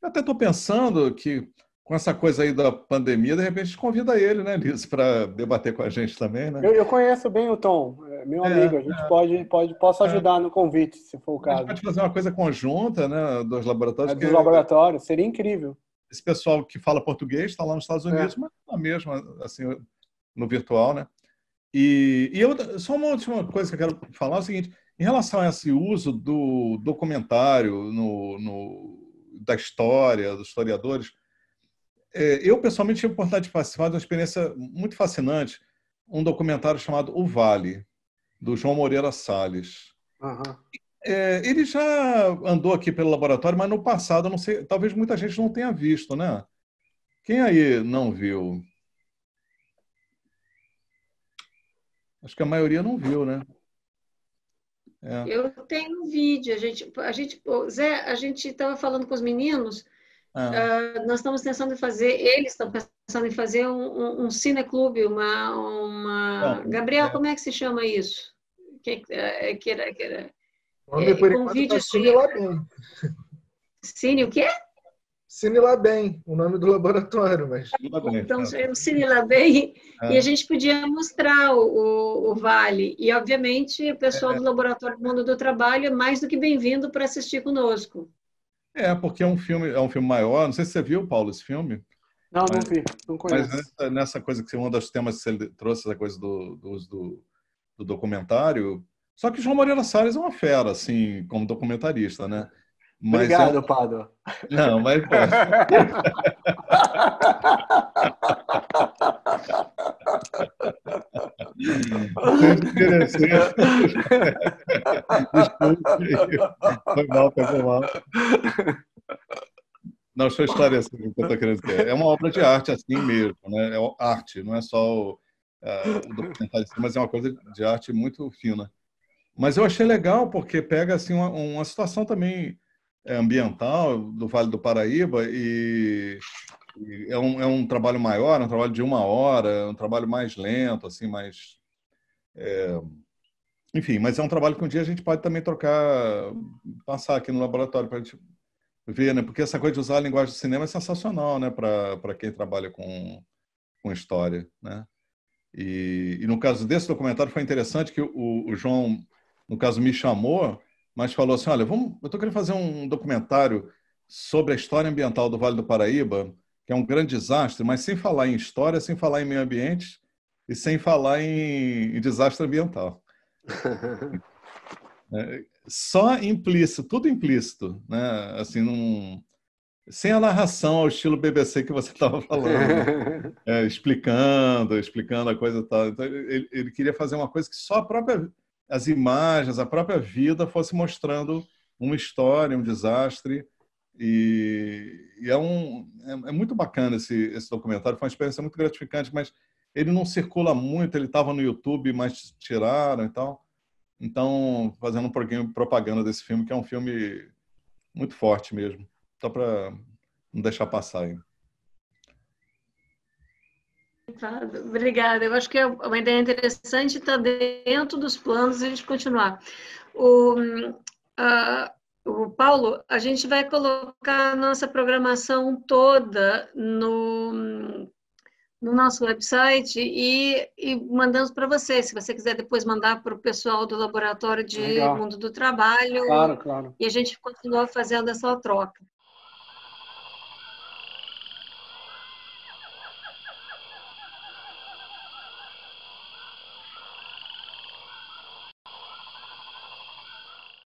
eu até estou pensando que, com essa coisa aí da pandemia, de repente a gente convida ele, né, Liz, para debater com a gente também, né? Eu conheço bem o Tom, meu amigo. A gente posso ajudar no convite, se for o caso. A gente pode fazer uma coisa conjunta, né, dos laboratórios. Dos laboratórios, seria incrível. Esse pessoal que fala português está lá nos Estados Unidos, mas na mesma, assim, no virtual, né? E só uma última coisa que eu quero falar é o seguinte: em relação a esse uso do documentário, da história, dos historiadores, eu pessoalmente tive a oportunidade de participar de uma experiência muito fascinante, um documentário chamado O Vale, do João Moreira Salles. Uhum. Ele já andou aqui pelo laboratório, mas no passado, não sei, talvez muita gente não tenha visto, né? Quem aí não viu? Acho que a maioria não viu, né? Eu tenho um vídeo. Zé, a gente estava falando com os meninos. Nós estamos pensando em fazer, eles estão pensando em fazer um cineclube, Gabriel, como é que se chama isso? O nome por enquanto é Cine Labem. Cine o quê? Cine Labem, o nome do laboratório. Mas... Então, é o Cine Labem, e a gente podia mostrar o Vale. E, obviamente, o pessoal do Laboratório do Mundo do Trabalho é mais do que bem-vindo para assistir conosco. Porque é um filme maior. Não sei se você viu, Paulo, esse filme. Não vi, não conheço. Mas nessa coisa que um dos temas que você trouxe, essa coisa do uso do documentário. Só que João Moreira Salles é uma fera, assim, como documentarista, né? Mas obrigado, Pádua. Não, mas... Foi mal. Não, deixa eu esclarecer o que eu estou querendo dizer. É uma obra de arte assim mesmo, né? É arte, não é só o documentário, mas é uma coisa de arte muito fina. Mas eu achei legal porque pega assim uma situação também ambiental do Vale do Paraíba e é um trabalho maior, um trabalho de 1 hora, um trabalho mais lento, assim, mais... Enfim, mas é um trabalho que um dia a gente pode também passar aqui no laboratório para a gente ver, né? Porque essa coisa de usar a linguagem do cinema é sensacional, né? Para quem trabalha com história, né? E no caso desse documentário foi interessante que o João, no caso, me chamou, mas falou assim, olha, eu estou querendo fazer um documentário sobre a história ambiental do Vale do Paraíba, que é um grande desastre, mas sem falar em história, sem falar em meio ambiente e sem falar em desastre ambiental. Só implícito, tudo implícito, né? Assim, sem a narração ao estilo BBC que você estava falando, né? explicando a coisa e tal. Então, ele queria fazer uma coisa que só as imagens, a própria vida fosse mostrando uma história, um desastre. E é muito bacana esse documentário, foi uma experiência muito gratificante, mas ele não circula muito, ele estava no YouTube, mas tiraram e tal. Então, fazendo um pouquinho de propaganda desse filme, que é um filme muito forte mesmo, só para não deixar passar aí. Obrigada. Eu acho que é uma ideia interessante, está dentro dos planos a gente continuar. O Paulo, a gente vai colocar a nossa programação toda no nosso website e mandamos para você. Se você quiser depois mandar para o pessoal do Laboratório de Mundo do Trabalho. Claro. E a gente continua fazendo essa troca.